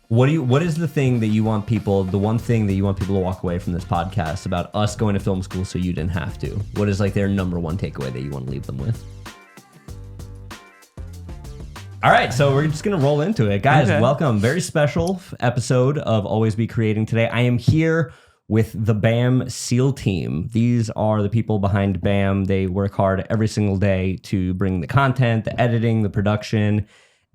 What is the thing that you want people, the one thing that you want people to walk away from this podcast about us going to film school so you didn't have to? What is like their number one takeaway that you want to leave them with? All right, so we're just going to roll into it. Guys, welcome. Very special episode of Always Be Creating today. I am here with the BAM SEAL team. These are the people behind BAM. They work hard every single day to bring the content, the editing, the production.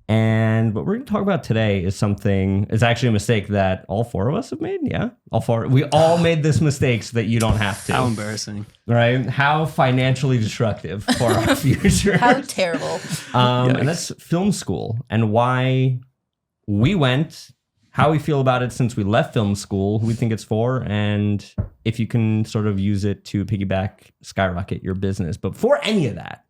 And what we're going to talk about today is something, it's actually a mistake that all four of us have made. Yeah, all four. We all made this mistake so that you don't have to. How embarrassing. Right? How financially destructive for our future. How terrible. And that's film school and why we went, how we feel about it since we left film school, who we think it's for, and if you can sort of use it to piggyback, skyrocket your business. But before any of that,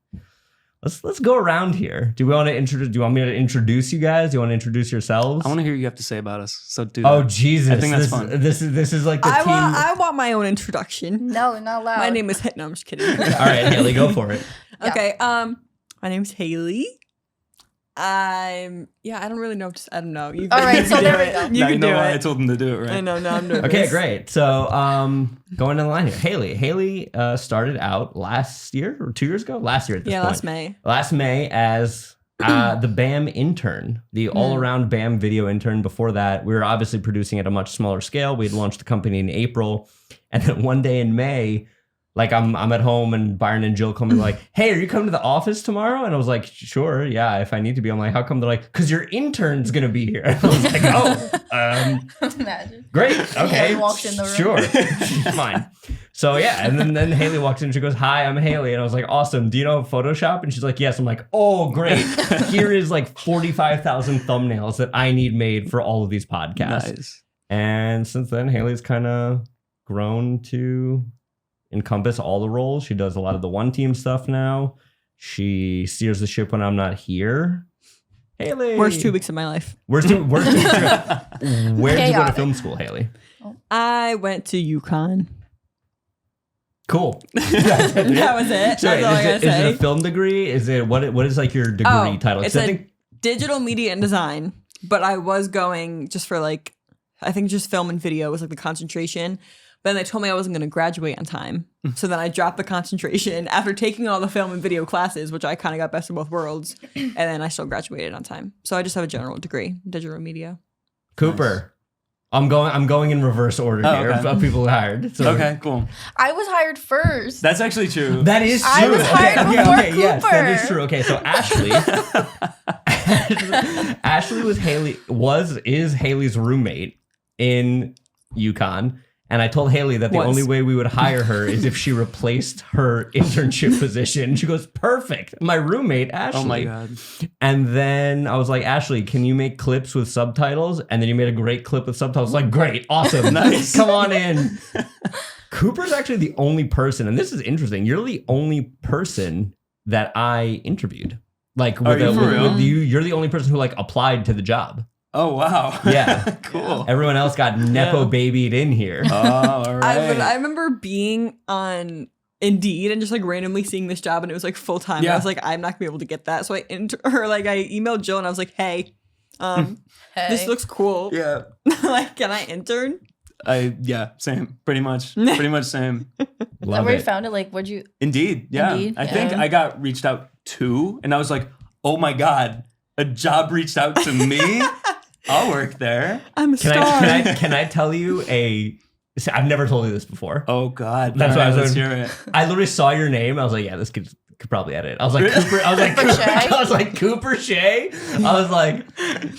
let's go around here. Do you want me to introduce you guys? Do you want to introduce yourselves? I want to hear what you have to say about us. So do Oh that. Jesus. I think that's fun. This is like the team. I want my own introduction. No, not loud. My name is No, I'm just kidding. All right, Haley, go for it. Yeah. Okay. My name's Haley. I don't really know. I don't know. You All right, so do there we it. go. You Now can you know do why I it. told him to do it, right? I know. Now I'm nervous. Okay, great. So, going down the line here, Haley started out last year or 2 years ago. Last year at this point. Last May. Last May as the BAM intern, the all-around BAM video intern. Before that, we were obviously producing at a much smaller scale. We had launched the company in April, and then one day in May, like I'm at home and Byron and Jill come in like, hey, are you coming to the office tomorrow? And I was like, sure, yeah, if I need to be. I'm like, how come? They're like, because your intern's gonna be here. And I was like, Imagine. great, okay, Haley walks in the room. sure, fine. So yeah, and then Haley walks in and she goes, hi, I'm Haley. And I was like, awesome, do you know Photoshop? And she's like, yes. I'm like, oh, great. Here is like 45,000 thumbnails that I need made for all of these podcasts. Nice. And since then, Haley's kind of grown to encompass all the roles. She does a lot of the one team stuff now. She steers the ship when I'm not here. Haley. Worst 2 weeks of my life. Where'd you go to Chaotic. film school, Haley? I went to UConn. Cool. That was it. Sorry, That's all I gotta is say. it a film degree? Is it what is like your degree title? 'Cause It's I think digital media and design, but I was going just for like, I think just film and video was like the concentration. But then they told me I wasn't going to graduate on time. So then I dropped the concentration after taking all the film and video classes, which I kind of got best of both worlds. And then I still graduated on time. So I just have a general degree, digital media. Cooper. I'm going in reverse order here of people hired. So Okay, cool. I was hired first. That's actually true. that is true. I was hired before yes, that is Cooper. true. Okay, so Ashley is Haley's roommate in UConn. And I told Haley that the only way we would hire her is if she replaced her internship position. She goes, perfect. My roommate, Ashley. Oh my God. And then I was like, Ashley, can you make clips with subtitles? And then you made a great clip with subtitles. Like, great, awesome. Nice. Come on in. Cooper's actually the only person, and this is interesting. You're the only person that I interviewed. Like, Are you for real? with you, you're the only person who like applied to the job. Oh, wow. Yeah. Cool. Everyone else got Nepo babied in here. Oh, all right. I remember being on Indeed and just like randomly seeing this job and it was like full time. Yeah. I was like, I'm not gonna be able to get that. So I emailed Jill and I was like, hey, this Hey. looks cool. Yeah. Like, can I intern? Same. Pretty much. Pretty much same. Is that Love where you it. found it? Like, what'd you? Indeed. Yeah. Indeed, I think yeah. I got reached out to, and I was like, oh my God, a job reached out to me? I'll work there. I'm a Can star. I tell you I've never told you this before. Oh God. That's All why I was let's doing- hear it. I literally saw your name. I was like, yeah, this kid could probably edit. I was like, Cooper. I was like, Cooper Shea? I was like, Cooper Shea. I was like,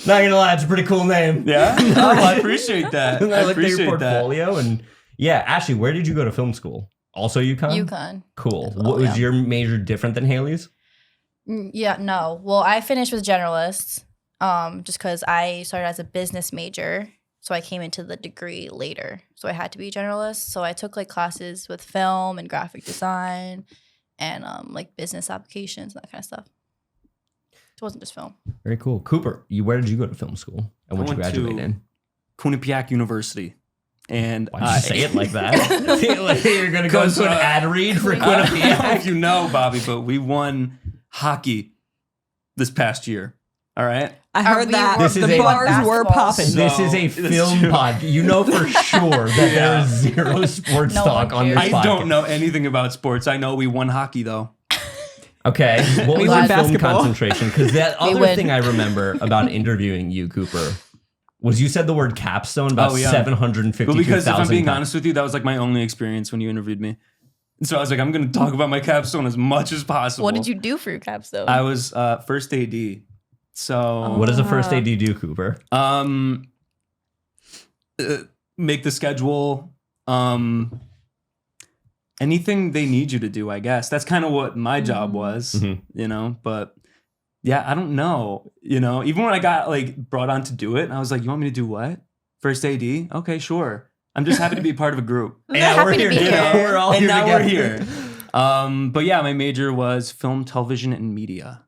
not gonna lie, it's a pretty cool name. Yeah. Oh, I appreciate that. And I I looked at your appreciate that. portfolio and yeah, Ashley, where did you go to film school? Also UConn? UConn. Cool. Well, What was yeah. your major different than Haley's? Yeah, no. Well, I finished with generalists just because I started as a business major. So I came into the degree later. So I had to be a generalist. So I took like classes with film and graphic design and like business applications and that kind of stuff. It wasn't just film. Very cool. Cooper, where did you go to film school? And what did you went graduate to- in? Quinnipiac University. And Why'd you say it like that? Like you're going to go into an ad read for I don't know Quinnipiac? if you know, Bobby, but we won hockey this past year. All right. I heard that This is the a- bars were basketball. popping. So- This is a that's film true. pod. You know for sure that there is zero sports No talk one on this cares. podcast. I don't know anything about sports. I know we won hockey though. Okay, what We was won your film basketball. concentration? Because that We other win. thing I remember about interviewing you, Cooper, was you said the word capstone about Oh, yeah. 752,000 But because if I'm being times. honest with you, that was like my only experience when you interviewed me. And so I was like, I'm going to talk about my capstone as much as possible. What did you do for your capstone? I was first AD. So What does a first AD do, Cooper? make the schedule. Anything they need you to do, I guess. That's kind of what my job was, Mhm. you know. But yeah, I don't know. You know, even when I got like brought on to do it, I was like, "You want me to do what? First AD? Okay, sure. I'm just happy to be part of a group." Yeah, happy we're to here. be dude. here. We're all And here now together. we're here. But yeah, my major was film, television, and media.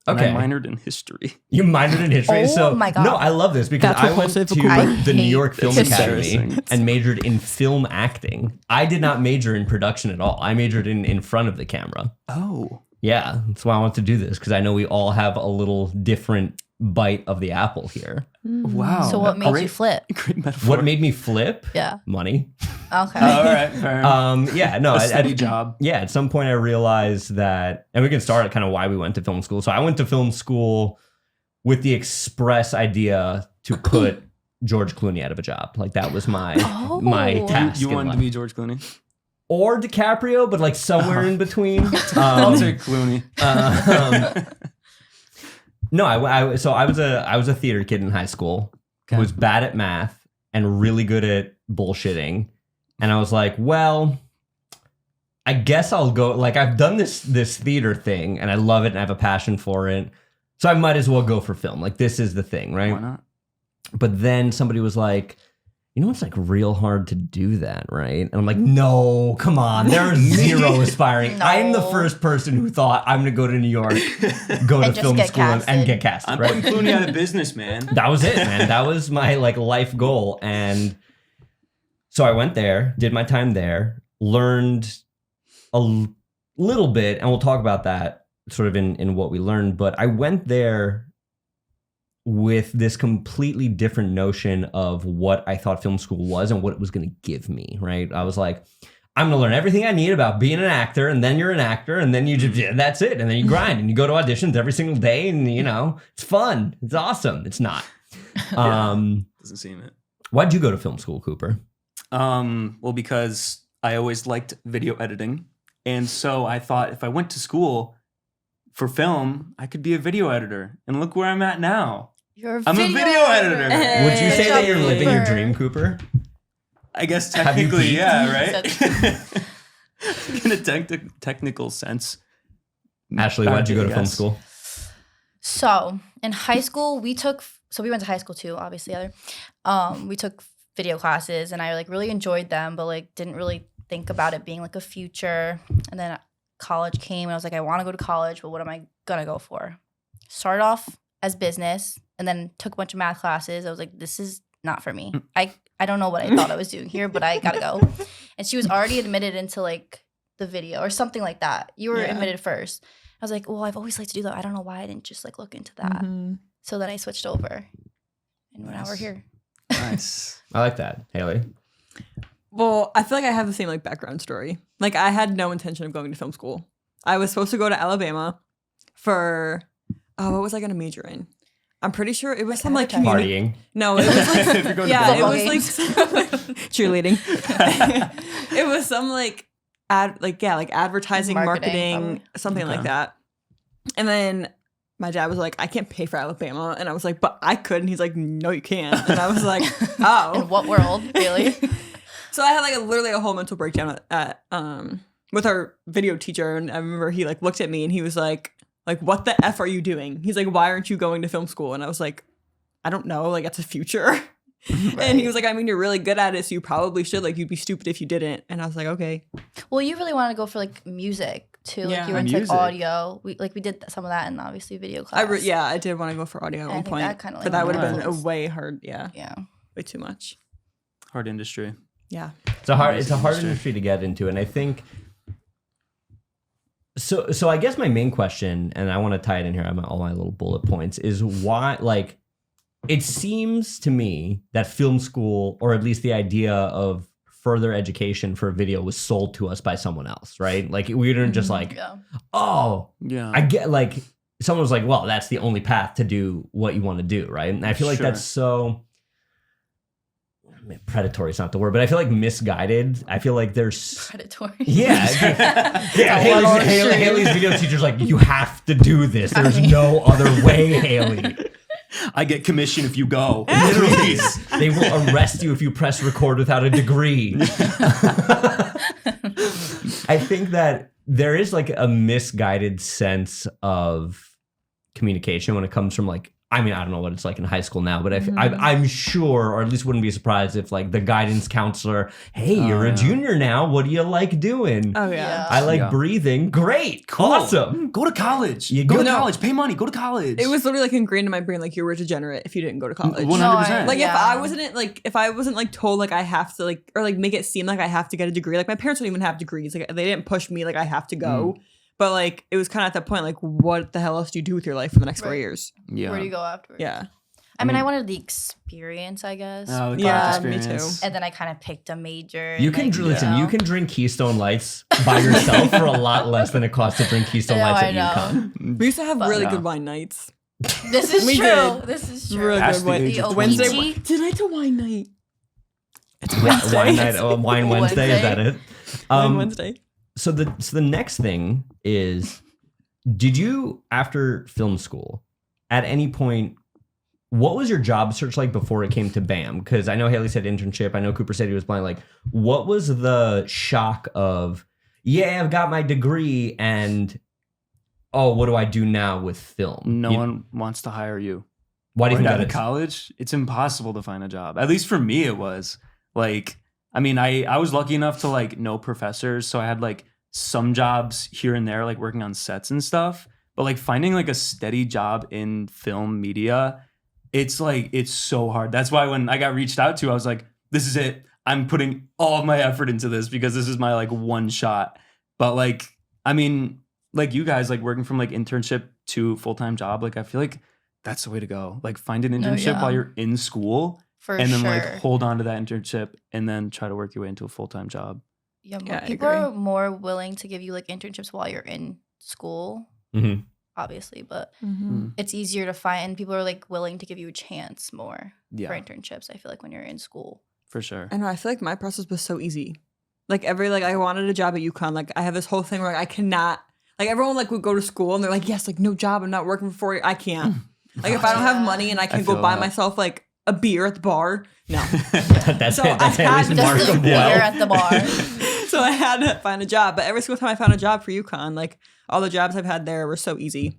And Okay. I minored in history. You minored in history. Oh so my God. no, I love this because That's I went repulsive to for Cooper. the New hate York Film That's Academy embarrassing. and majored in film acting. I did not major in production at all. I majored in front of the camera. Oh. Yeah, that's why I want to do this because I know we all have a little different bite of the apple here. Wow. so what made you Great- flip? Great metaphor. What made me flip? Yeah. Money. Okay. All right. Fair enough. Yeah, no, A I- steady job. yeah, at some point I realized that, and we can start at kind of why we went to film school. So I went to film school with the express idea to put George Clooney out of a job. Like that was my Oh. my task. You in wanted life. to be George Clooney? Or DiCaprio, but like somewhere in between. I'll take Clooney. No, so I was a theater kid in high school who Okay. was bad at math and really good at bullshitting. And I was like, well, I guess I'll go. Like I've done this theater thing and I love it and I have a passion for it. So I might as well go for film. Like this is the thing, right? Why not? But then somebody was like, you know, it's like real hard to do that, right? And I'm like, no, come on. There are zero aspiring. No. I'm the first person who thought I'm going to go to New York, go to And just film get school and casted. get casted, I'm right? putting Clooney out of business, man. That was it, man. That was my like life goal. And so I went there, did my time there, learned a little bit, and we'll talk about that sort of in what we learned. But I went there with this completely different notion of what I thought film school was and what it was going to give me, right? I was like, I'm going to learn everything I need about being an actor, and then you're an actor, and then you just, that's it. And then you grind and you go to auditions every single day, and you know, it's fun. It's awesome. It's not. Doesn't seem it. Why'd you go to film school, Cooper? Well, because I always liked video editing. And so I thought if I went to school for film, I could be a video editor. And look where I'm at now. You're I'm a video editor. Would you say that you're Cooper. living your dream, Cooper? I guess Have you technically, peaked? yeah, right? In a technical sense. Ashley, why'd you go to film Yes. school? So in high school, we went to high school too, obviously. We took video classes, and I like really enjoyed them, but like didn't really think about it being like a future. And then college came, and I was like, I want to go to college, but what am I gonna go for? Started off as business, and then took a bunch of math classes. I was like, this is not for me. I don't know what I thought I was doing here, but I gotta go. And she was already admitted into like the video or something like that. You were Yeah. admitted first. I was like, well, I've always liked to do that. I don't know why I didn't just like look into that. Mhm. So then I switched over, and now we're Nice. here. Nice. I like that. Haley? Well, I feel like I have the same like background story. Like I had no intention of going to film school. I was supposed to go to Alabama for what was I going to major in? I'm pretty sure it was some like community. Partying. No, it was like If you're going to yeah, it football was like cheerleading. It was some like advertising, marketing, Marketing, something Okay. like that. And then my dad was like, I can't pay for Alabama. And I was like, but I could. And he's like, no, you can't. And I was like, oh. In what world, really? So I had like literally a whole mental breakdown at with our video teacher. And I remember he like looked at me and he was like, what the F are you doing? He's like, why aren't you going to film school? And I was like, I don't know. Like, that's a future. And he was like, I mean, you're really good at it, so you probably should. Like, you'd be stupid if you didn't. And I was like, okay. Well, you really want to go for like music too. Yeah. Like you were into like, Music. audio. We did some of that in obviously video class. I did want to go for audio at I one think point. that kinda, like, but that would have been a was- way hard. Yeah. Yeah. Way too much. Hard industry. Yeah. It's a hard Industry. industry to get into. And I think So I guess my main question, and I want to tie it in here, I have all my little bullet points, is why, like, it seems to me that film school, or at least the idea of further education for video, was sold to us by someone else, right? Like, we didn't just like, oh, Yeah. I get, like, someone was like, well, that's the only path to do what you want to do, right? And I feel like Sure. that's so... predatory is not the word, but I feel like misguided. I feel like there's Predatory. yeah, yeah. It's a little extreme. Haley's video teacher's like, you have to do this. There's no other way, Haley. I get commission if you go. Literally, they will arrest you if you press record without a degree. I think that there is like a misguided sense of communication when it comes from like, I mean, I don't know what it's like in high school now, but I'm sure, or at least wouldn't be surprised if like the guidance counselor, hey, you're a junior now. What do you like doing? Oh yeah. I like breathing. Great. Awesome. Go to college. You Go go- to college. Pay money. Go to college. It was literally like ingrained in my brain, like you were a degenerate if you didn't go to college. 100%. Like Yeah. if I wasn't like told like I have to like, or like make it seem like I have to get a degree. Like my parents don't even have degrees. Like they didn't push me like I have to go. But like it was kind of at that point, like what the hell else do you do with your life for the next 4 Right. years? Yeah. Where do you go afterwards? Yeah. I mean, I wanted the experience, I guess. Oh, Yeah, college me experience. too. And then I kind of picked a major. You and, can like, listen. know. You can drink Keystone Lights by yourself for a lot less than it costs to drink Keystone I know, Lights I at know. UConn. We used to have But- really Yeah. good wine nights. This is We true. did. This is true. Really Past good the wine. age The of Wednesday. 20. Tonight's a wine night. Wine night, wine Wednesday. Is that it? Wine Wednesday. So the next thing is, did you, after film school, at any point, what was your job search like before it came to BAM? Because I know Haley said internship. I know Cooper said he was applying. Like, what was the shock of, yeah, I've got my degree, and oh, what do I do now with film? No one wants to hire you. Why do you Right think out that of is? college, it's impossible to find a job. At least for me, it was. Like, I mean, I was lucky enough to like know professors, so I had like some jobs here and there, like working on sets and stuff. But like finding like a steady job in film media, it's like it's so hard. That's why when I got reached out to, I was like, this is it. I'm putting all of my effort into this because this is my like one shot. But like, I mean, like you guys, like working from like internship to full-time job, like I feel like that's the way to go. Like find an internship yeah. while you're in school For and then sure. like hold on to that internship and then try to work your way into a full-time job. Yeah, Yeah, I people agree. are more willing to give you like internships while you're in school, Mhm. obviously, but Mm-hmm. it's easier to find. People are like willing to give you a chance more Yeah, for internships. I feel like when you're in school. for sure. I know. I feel like my process was so easy. Like I wanted a job at UConn. Like I have this whole thing where I cannot. Like everyone like would go to school and they're like, yes, like no job. I'm not working for 4 years. I can't. Like if I don't have money and I can go feel buy that. myself like a beer at the bar, no. That's So it. That's I Haley's had mark Just of the beer wealth. at the bar. So I had to find a job. But every single time I found a job for UConn, like all the jobs I've had there were so easy.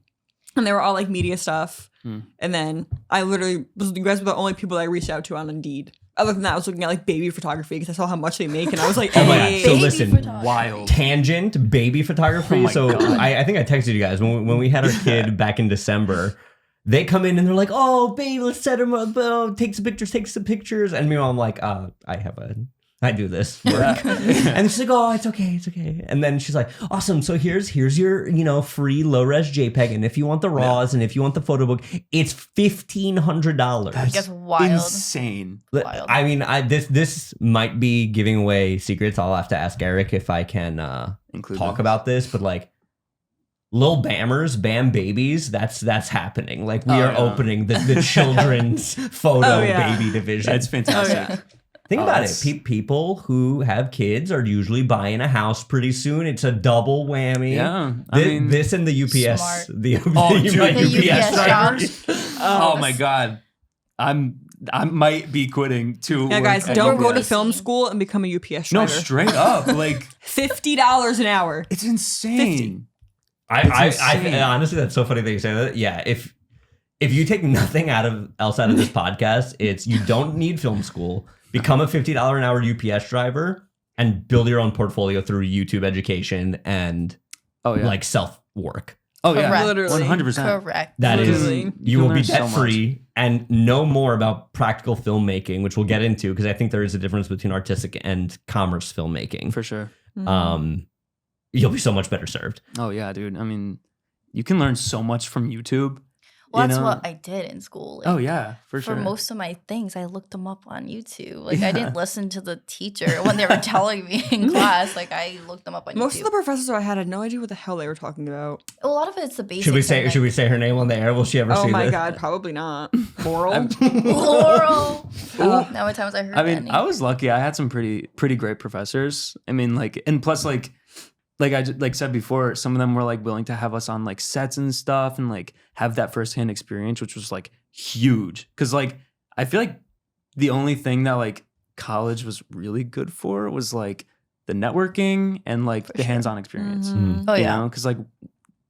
And they were all like media stuff. And then I literally you guys were the only people that I reached out to on Indeed. Other than that, I was looking at like baby photography because I saw how much they make, and I was like, Oh my hey. God. So Baby listen, photography. Wild. Tangent baby photography. Oh my So God. I think I texted you guys when we had our kid back in December. They come in and they're like, "Oh, babe, let's set him up. Oh, take some pictures." And meanwhile, I'm like, I do this work." And she's like, "Oh, it's okay." And then she's like, "Awesome. So here's your free low res JPEG, and if you want the raws and if you want the photo book, it's $1,500." That's wild. Insane. Wild. I mean, this might be giving away secrets. I'll have to ask Eric if I can Include talk those. about this, but like Lil Bammers, Bam Babies, that's happening. Like we Oh, are yeah. opening the children's photo Oh, yeah. baby division. That's fantastic. Oh, yeah. Think Oh, about that's- it. People who have kids are usually buying a house pretty soon. It's a double whammy. Yeah. I mean, This and the UPS, Smart. the Oh, dude. my The UPS drivers. oh my God. I might be quitting to Yeah, work guys, at don't go to UPS. film school and become a UPS No, driver. straight up. Like, $50 an hour. it's insane. I insane. honestly, that's so funny that you say that. Yeah, if you take nothing else out of this podcast, it's you don't need film school. Become a $50 an hour UPS driver and build your own portfolio through YouTube education and Oh, yeah. like self work. oh, yeah. Correct. Literally. 100%. Correct. That is, Literally. you will be learn so debt free and know more about practical filmmaking, which we'll get into because I think there is a difference between artistic and commerce filmmaking. For sure. Mm-hmm. you'll be so much better served. Oh yeah, dude. I mean, you can learn so much from YouTube. Well, that's know? what I did in school. Like, Oh yeah, for sure. For most of my things, I looked them up on YouTube. Like I didn't listen to the teacher when they were telling me in class. Like I looked them up on Most YouTube. of the professors I had no idea what the hell they were talking about. A lot of it's the basics. Should we say her name on the air? Will she ever see Oh my this? god, probably not. Laurel. Laurel. How many times I heard I mean, that name. I was lucky. I had some pretty great professors. I mean, like, and plus, like I said before, some of them were like willing to have us on like sets and stuff, and like have that firsthand experience, which was like huge. Because like I feel like the only thing that like college was really good for was like the networking and like the hands-on experience. Oh You yeah. know, because like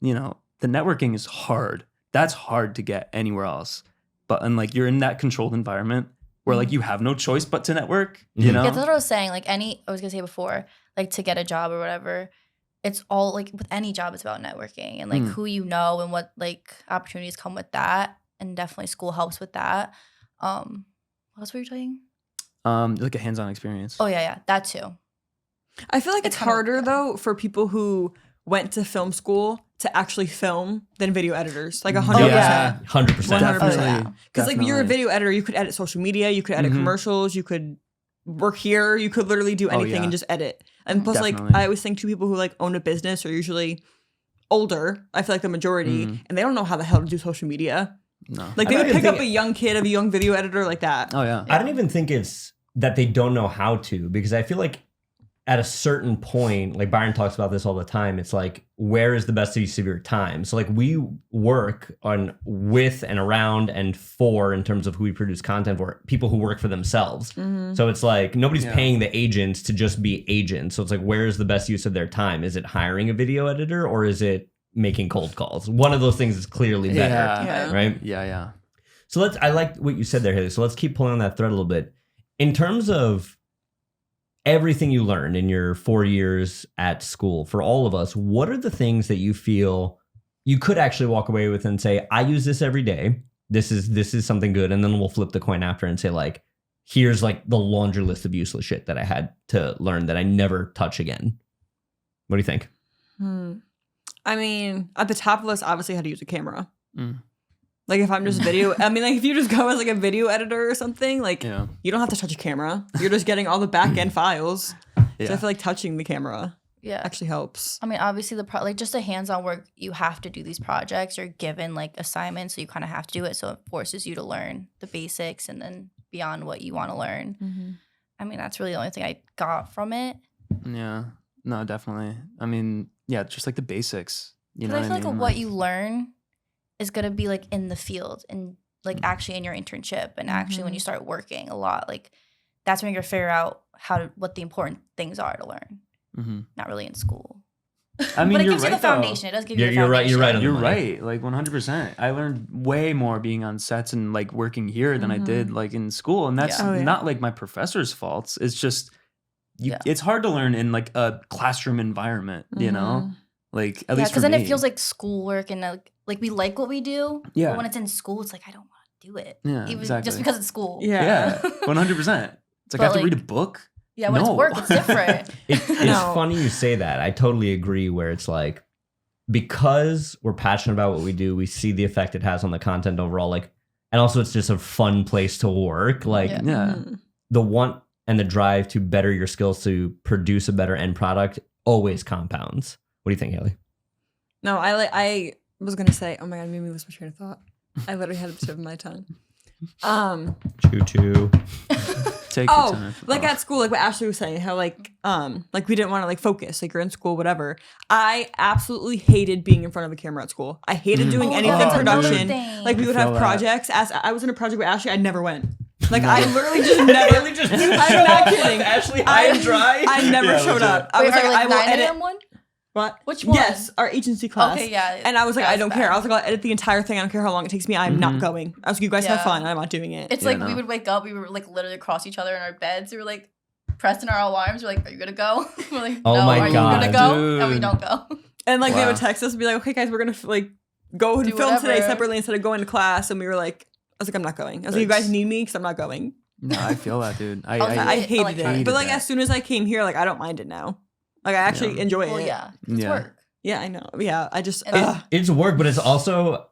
the networking is hard. That's hard to get anywhere else. But and like you're in that controlled environment where like you have no choice but to network. You know. Yeah, that's what I was saying. Like I was gonna say before, like to get a job or whatever, it's all like with any job, it's about networking and like who you know and what like opportunities come with that. And definitely school helps with that. What else were you saying? Like a hands-on experience. Oh yeah, that too. I feel like It's it's kind of- harder though for people who went to film school to actually film than video editors. Like 100%. Oh, yeah. 100%. 100%. Oh, yeah. Because like you're a Definitely. video editor, you could edit social media, you could edit Mhm. commercials, you could work here, you could literally do anything yeah. and just edit. And plus, Definitely. like I always think two people who like own a business are usually older. I feel like the majority, and they don't know how the hell to do social media. No. Like I they don't would even pick up think- a young kid, a young video editor like that. Oh yeah. I don't even think it's that they don't know how to, because I feel like at a certain point, like Byron talks about this all the time, it's like, where is the best use of your time? So like we work on with and around and for, in terms of who we produce content for, people who work for themselves. So it's like nobody's paying the agents to just be agents. So it's like, where is the best use of their time? Is it hiring a video editor or is it making cold calls? One of those things is clearly better, Yeah. right? Yeah. So I like what you said there, Haley. So let's keep pulling on that thread a little bit. In terms of everything you learned in your 4 years at school, for all of us, what are the things that you feel you could actually walk away with and say, I use this every day. This is something good. And then we'll flip the coin after and say, like, here's like the laundry list of useless shit that I had to learn that I never touch again. What do you think? I mean, at the top of the list, obviously how to use a camera. Mm. Like if I'm just video, I mean, like if you just go as like a video editor or something, like Yeah. you don't have to touch a camera. You're just getting all the back end files. Yeah. So I feel like touching the camera Yeah. actually helps. I mean, obviously like just the hands-on work, you have to do these projects. You're given like assignments, so you kind of have to do it. So it forces you to learn the basics and then beyond what you want to learn. I mean, that's really the only thing I got from it. Yeah. No, definitely. I mean, yeah, just like the basics. You know Because I what feel I mean? like what you learn is gonna be like in the field and like actually in your internship and actually when you start working a lot. Like that's when you're gonna figure out what the important things are to learn. Mhm. Not really in school. I mean, but it you're gives you right, the foundation. It does give you the You're right. foundation. You're right on the You're money. right. Like 100%. I learned way more being on sets and like working here than I did like in school. And that's Yeah. Oh, yeah. not like my professor's faults. It's just, Yeah. it's hard to learn in like a classroom environment, you know? Like at Yeah, least for because then me. it feels like schoolwork and like we like what we do. Yeah. But when it's in school, it's like I don't want to do it. Yeah, Even exactly. just because it's school. Yeah, 100%. It's like I But, have to like- read a book. Yeah, when No. it's work, it's different. It's No. funny you say that. I totally agree where it's like, because we're passionate about what we do, we see the effect it has on the content overall. Like, and also it's just a fun place to work. Like Yeah. Yeah. the want and the drive to better your skills to produce a better end product always compounds. What do you think, Haley? No, I was gonna say, oh my god, it made me lose my train of thought. I literally had it tip of my tongue. Choo choo. Take your Oh, time. like at school, like what Ashley was saying, how like we didn't want to like focus, like you're in school, whatever. I absolutely hated being in front of a camera at school. I hated doing Oh, anything that's another production. thing. Like we would I feel have that. projects. As I was in a project with Ashley, I never went. Like I literally just never. Haley just I'm not kidding. Ashley high and dry. I never Yeah, showed legit. up. I Wait, was like, or, I will 9 edit. a.m. one? What? Which one? Yes, our agency class. Okay, yeah. And I was like, I that's don't bad. care. I was like, I'll edit the entire thing. I don't care how long it takes me. I'm not going. I was like, you guys have Yeah. fun. I'm not doing it. It's Yeah, like no. we would wake up, we were like literally across each other in our beds. We were like pressing our alarms. We're like, are you gonna go? We're like, Oh no, my are God, you gonna go? And we dude. don't go. And like they Wow. would text us and be like, okay, guys, we're gonna like go and Do film today whatever. separately instead of going to class. And we were like, I was like, I'm not going. I was like, you guys need me because I'm not going. No, I feel that, dude. I'll do I it hated electronic. it. But like that. as soon as I came here, like I don't mind it now. Like I actually enjoy it. Well, yeah, it's Yeah. work. Yeah, I know. Yeah, I just. And It's work, but it's also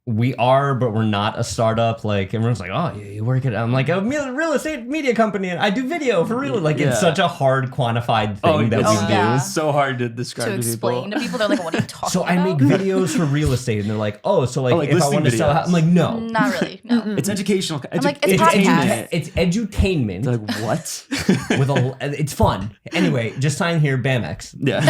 we are, but we're not a startup. Like everyone's like, oh, you work at I'm like a real estate media company, and I do video for real. Like it's such a hard quantified thing that we it's do. yeah. so hard to describe to to explain people. to people, they're like, "What are you talking So about?" I make videos for real estate, and they're like, oh, so like, like if I listing want to sell, videos. I'm like, no, Not really. No. It's educational. I'm like, it's edutainment. it's edutainment. They're like, what? With it's fun. Anyway, just sign here, BAMX. yeah.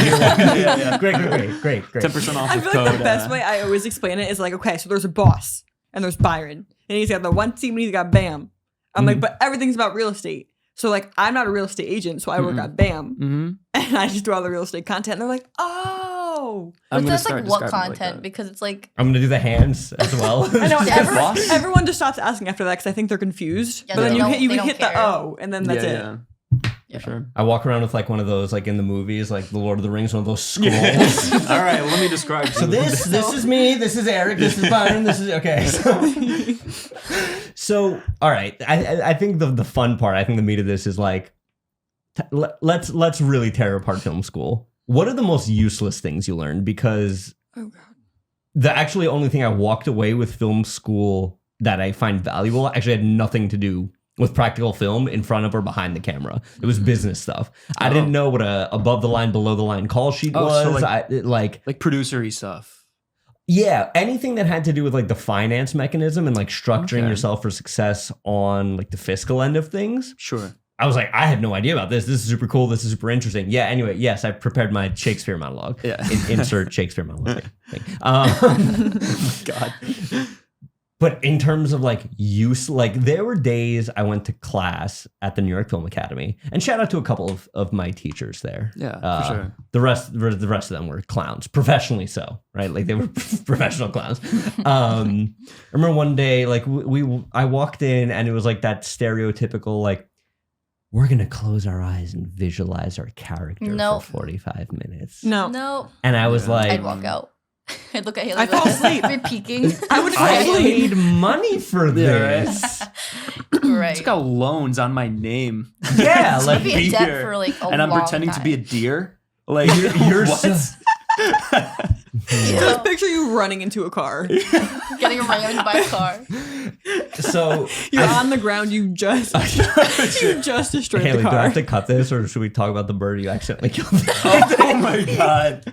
yeah. Great. 10% off I with feel code. like the best way I always explain it is like, okay, so there's a boss and there's Byron, and he's got the one team and he's got BAM. I'm like, but everything's about real estate. So like, I'm not a real estate agent, so I work at BAM, Mm-hmm. and I just do all the real estate content. And they're like, oh, But I'm gonna that's start like what describing it like content? that. Because it's like, I'm gonna do the hands as well. I know. boss? Everyone just stops asking after that because I think they're confused. Yeah, but then they you don't- hit you they don't hit the care. O, and then that's it. Yeah. For sure. I walk around with like one of those, like in the movies, like the Lord of the Rings, one of those scrolls. All right, well, let me describe. So this is me, this is Eric, this is Byron, this is okay. So all right, I think the fun part, I think the meat of this is like, let's really tear apart film school. What are the most useless things you learned? Because Oh god. the actually only thing I walked away with film school that I find valuable actually had nothing to do with practical film in front of or behind the camera. It was business stuff. I didn't know what a above the line, below the line call sheet was. so like producery stuff. yeah, anything that had to do with like the finance mechanism and like structuring Okay. yourself for success on like the fiscal end of things. Sure. I was like, I had no idea about this. This is super cool. This is super interesting. Yeah. Anyway, yes, I prepared my Shakespeare monologue. Yeah. Insert Shakespeare monologue. thing. God. But in terms of like use, like there were days I went to class at the New York Film Academy, and shout out to a couple of my teachers there. Yeah, for sure. The rest of them were clowns, professionally so, right? Like they were professional clowns. I remember one day, like I walked in, and it was like that stereotypical like, we're gonna close our eyes and visualize our character Nope. for 45 minutes. No. no, And I was like, I'd walk out. I'd look at Haley. I fall asleep. Be peeking. I would fall I asleep. paid money for Yeah, right. this. Right. It's got loans on my name. Yeah, I'd like be in be debt here. for like a And I'm long pretending to be a time. deer. Like you're what? Just picture you running into a car. Getting rammed by a car. so You're on the ground. You just destroyed Haley, the do I car. have to cut this, or should we talk about the bird you accidentally killed? Oh my god.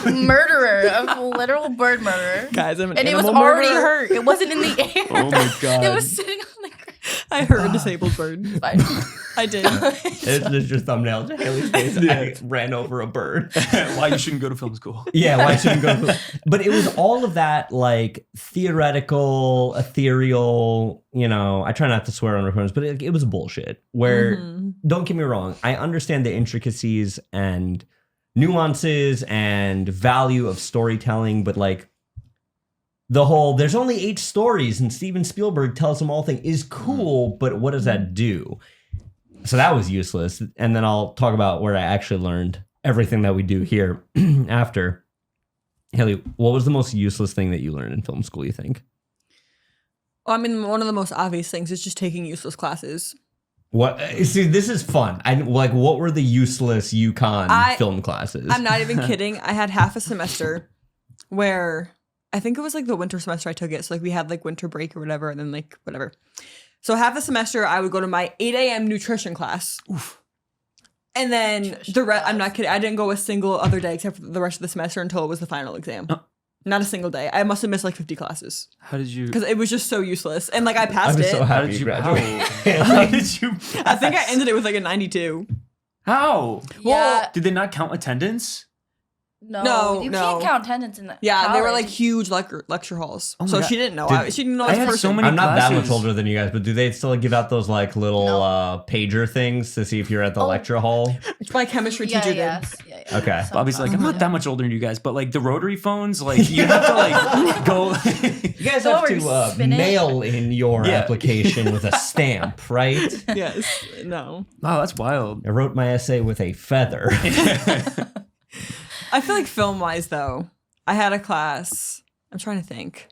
Murderer, a literal bird murderer. Guys, I'm an And it was animal already murderer. hurt. It wasn't in the air. Oh my god. It was sitting on the ground. I heard a disabled bird. Fine. I did. It's just thumbnail to Haley's face. I ran over a bird. Why you shouldn't go to film school. Yeah, why shouldn't go? But it was all of that like theoretical, ethereal. You know, I try not to swear on recordings, but it was bullshit. Where don't get me wrong, I understand the intricacies and nuances and value of storytelling, but like the whole there's only 8 stories and Steven Spielberg tells them all thing is cool, but what does that do? So that was useless. And then I'll talk about where I actually learned everything that we do here after. Haley, what was the most useless thing that you learned in film school, you think? Well, I mean, one of the most obvious things is just taking useless classes. What? See, this is fun. What were the useless UConn film classes? I'm not even kidding. I had half a semester where I think it was like the winter semester I took it. So like we had like winter break or whatever, and then like whatever. So half a semester I would go to my 8 a.m. nutrition class. Oof. And then I'm not kidding. I didn't go a single other day except for the rest of the semester until it was the final exam. Not a single day. I must have missed like 50 classes How did you because it was just so useless. And like I passed I'm it. so How happy did you you graduated. How did you I think I ended it with like a 92. How? Yeah. Did they not count attendance? No, you no. can't count attendance in that. Yeah, they were college. like huge lecture halls. Oh my so God. she didn't know. Did- She didn't know I as a had so person. many I'm not that much classes. older than you guys, but do they still give out those like little No. pager things to see if you're at the Oh. lecture hall? My chemistry Yeah, teacher did. yes. Yeah, yeah. Okay. Bobby's like, I'm not that much older than you guys, but like the rotary phones, like you have to like go. You guys Don't have worry, to spin it. mail in your Yeah. application with a stamp, right? Yes. No. Wow, that's wild. I wrote my essay with a feather. I feel like film wise though, I had a class. I'm trying to think.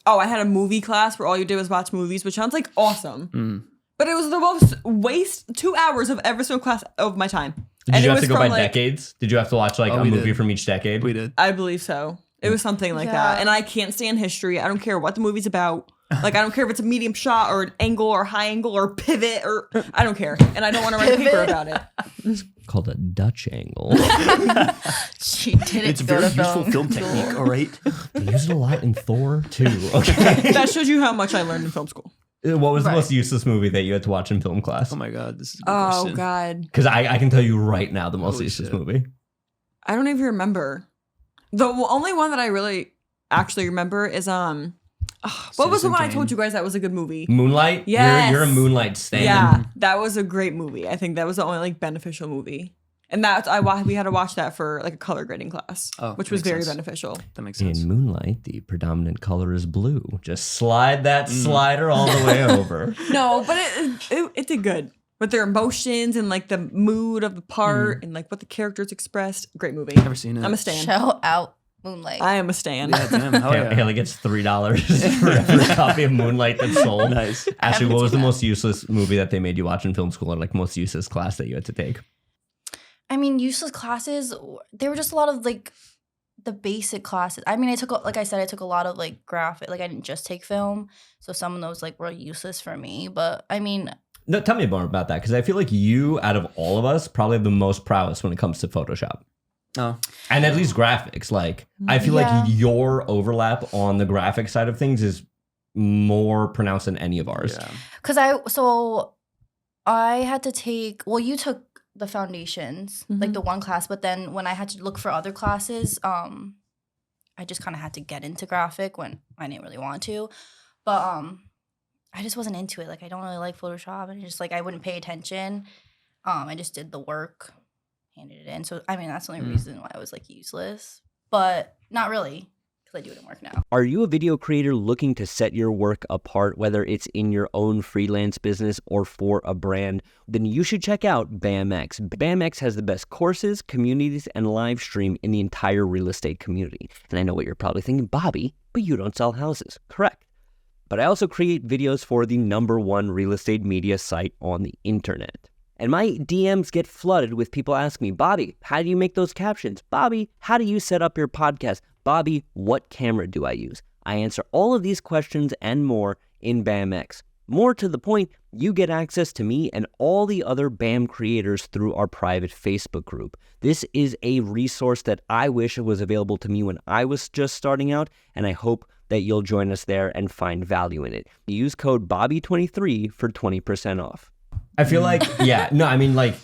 Oh, I had a movie class where all you did was watch movies, which sounds like awesome. But it was the most 2 hours of every single class of my time. Did And you it have to was go from, by like- decades? Did you have to watch like Oh, a we movie did. from each decade? We did. I believe so. It was something like Yeah. that. And I can't stand history. I don't care what the movie's about. Like, I don't care if it's a medium shot or an angle or high angle or pivot or I don't care. And I don't want to write a paper Pivot. about it. Called a Dutch angle. She didn't go to film technique, all right? They use it a lot in Thor too. Okay. That shows you how much I learned in film school. What was the Right. most useless movie that you had to watch in film class? Oh my god, this is a good Oh, question. God. Because I can tell you right now the most Holy useless shit. movie. I don't even remember. The only one that I really actually remember is what was the Citizen one I Kane. told you guys that was a good movie? Moonlight? Yes. You're a Moonlight stan. Yeah, that was a great movie. I think that was the only like beneficial movie. And we had to watch that for like a color grading class, Oh, which was makes very sense. beneficial. That makes sense. In Moonlight, the predominant color is blue. Just slide that slider all the way over. No, but it did good with their emotions and like the mood of the part and like what the characters expressed. Great movie. Never seen it. I'm a stan. Shout out Moonlight. I am a stan. Yeah, damn. Hell yeah. Haley gets $3 for every copy of Moonlight that's sold. Nice. Ashley, haven't what was the seen that. most useless movie that they made you watch in film school, or like most useless class that you had to take? I mean, useless classes, they were just a lot of like the basic classes. I mean, I took a lot of like graphic, like I didn't just take film. So some of those like were useless for me. But I mean, No, tell me more about that, because I feel like you, out of all of us, probably have the most prowess when it comes to Photoshop. Oh. And at least graphics. Like, I feel Yeah. like your overlap on the graphic side of things is more pronounced than any of ours. Yeah. because I had to take, well, you took the foundations, like the one class, but then when I had to look for other classes, I just kind of had to get into graphic when I didn't really want to. But I just wasn't into it. Like, I don't really like Photoshop, and just like I wouldn't pay attention. I just did the work, handed it in. So I mean, that's the only reason why I was like useless, but not really, because I do it in work now. Are you a video creator looking to set your work apart, whether it's in your own freelance business or for a brand? Then you should check out BAMX. BAMX has the best courses, communities, and live stream in the entire real estate community. And I know what you're probably thinking, Bobby, but you don't sell houses. Correct. But I also create videos for the #1 real estate media site on the internet. And my DMs get flooded with people asking me, Bobby, how do you make those captions? Bobby, how do you set up your podcast? Bobby, what camera do I use? I answer all of these questions and more in BAMX. More to the point, you get access to me and all the other BAM creators through our private Facebook group. This is a resource that I wish was available to me when I was just starting out, and I hope that you'll join us there and find value in it. Use code Bobby23 for 20% off. I feel like, yeah, no, I mean, like,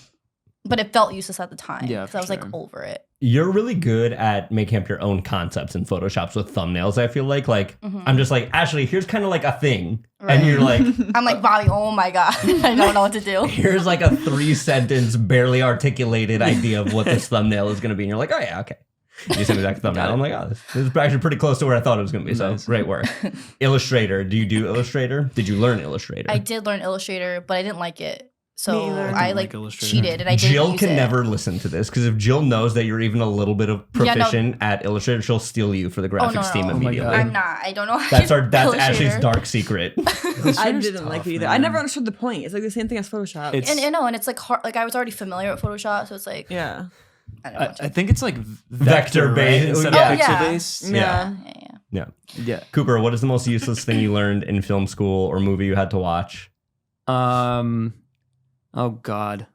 But it felt useless at the time. Yeah, because I was for like sure. over it. you're really good at making up your own concepts in Photoshops with thumbnails. I feel like I'm just like, Ashley, here's kind of like a thing. Right. And you're like, I'm like, Bobby, oh my God, I don't know what to do. here's like a 3-sentence, barely articulated idea of what this thumbnail is going to be. And you're like, oh yeah, okay. You send me back the thumbnail. I'm like, oh, this is actually pretty close to where I thought it was going to be. So Nice. great work. Illustrator. Do you do Illustrator? Did you learn Illustrator? I did learn Illustrator, but I didn't like it. So either. I didn't like like Illustrator. cheated and I didn't Jill use can it. never listen to this, because if Jill knows that you're even a little bit of Yeah, no. proficient at Illustrator, she'll steal you for the graphics team Oh my immediately. God. I'm not. I don't know. How to That's use that's Illustrator. Ashley's dark secret. I didn't tough, like it either. man. I never understood the point. It's like the same thing as Photoshop. It's- And it's like hard. Like I was already familiar with Photoshop, so it's like yeah. I don't know. I think it's like Vector right? based. Instead Yeah. of Oh, pixel yeah. based. Yeah. Yeah. Yeah. Yeah. Cooper, what is the most useless thing you learned in film school or movie you had to watch? Oh God,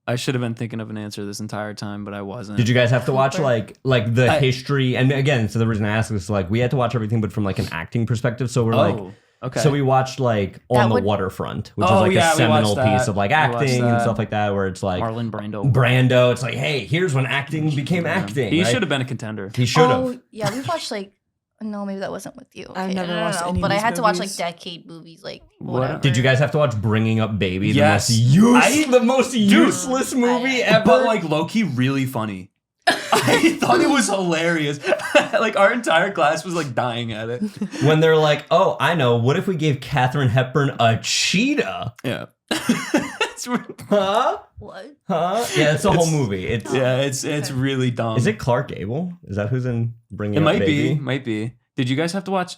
I should have been thinking of an answer this entire time, but I wasn't. Did you guys have to watch Cooper. like the I- history? And again, so the reason I ask is like we had to watch everything, but from like an acting perspective. So we're Oh, like, okay. so we watched like On That the would- Waterfront, which is Oh, like yeah, a we watched seminal that. piece of like We watched acting and that. stuff like that, where it's like Marlon Brando. Brando. It's like, hey, here's when acting became acting. He right? should have been a contender. He should have. Oh yeah, we watched like. No, maybe that wasn't with you. I've Okay, never no, watched any of But I these had to watch like movies. decade movies, like What? whatever. Did you guys have to watch Bringing Up Baby? Yes. The most useless movie ever. But like low-key really funny. I thought it was hilarious. Like our entire class was like dying at it. When they're like, oh, I know. What if we gave Katharine Hepburn a cheetah? Yeah. Huh? What? Huh? Yeah, it's the whole It's- movie. It's it's really dumb. Is it Clark Gable? Is that who's in Bringing It Up might Baby? might be. Did you guys have to watch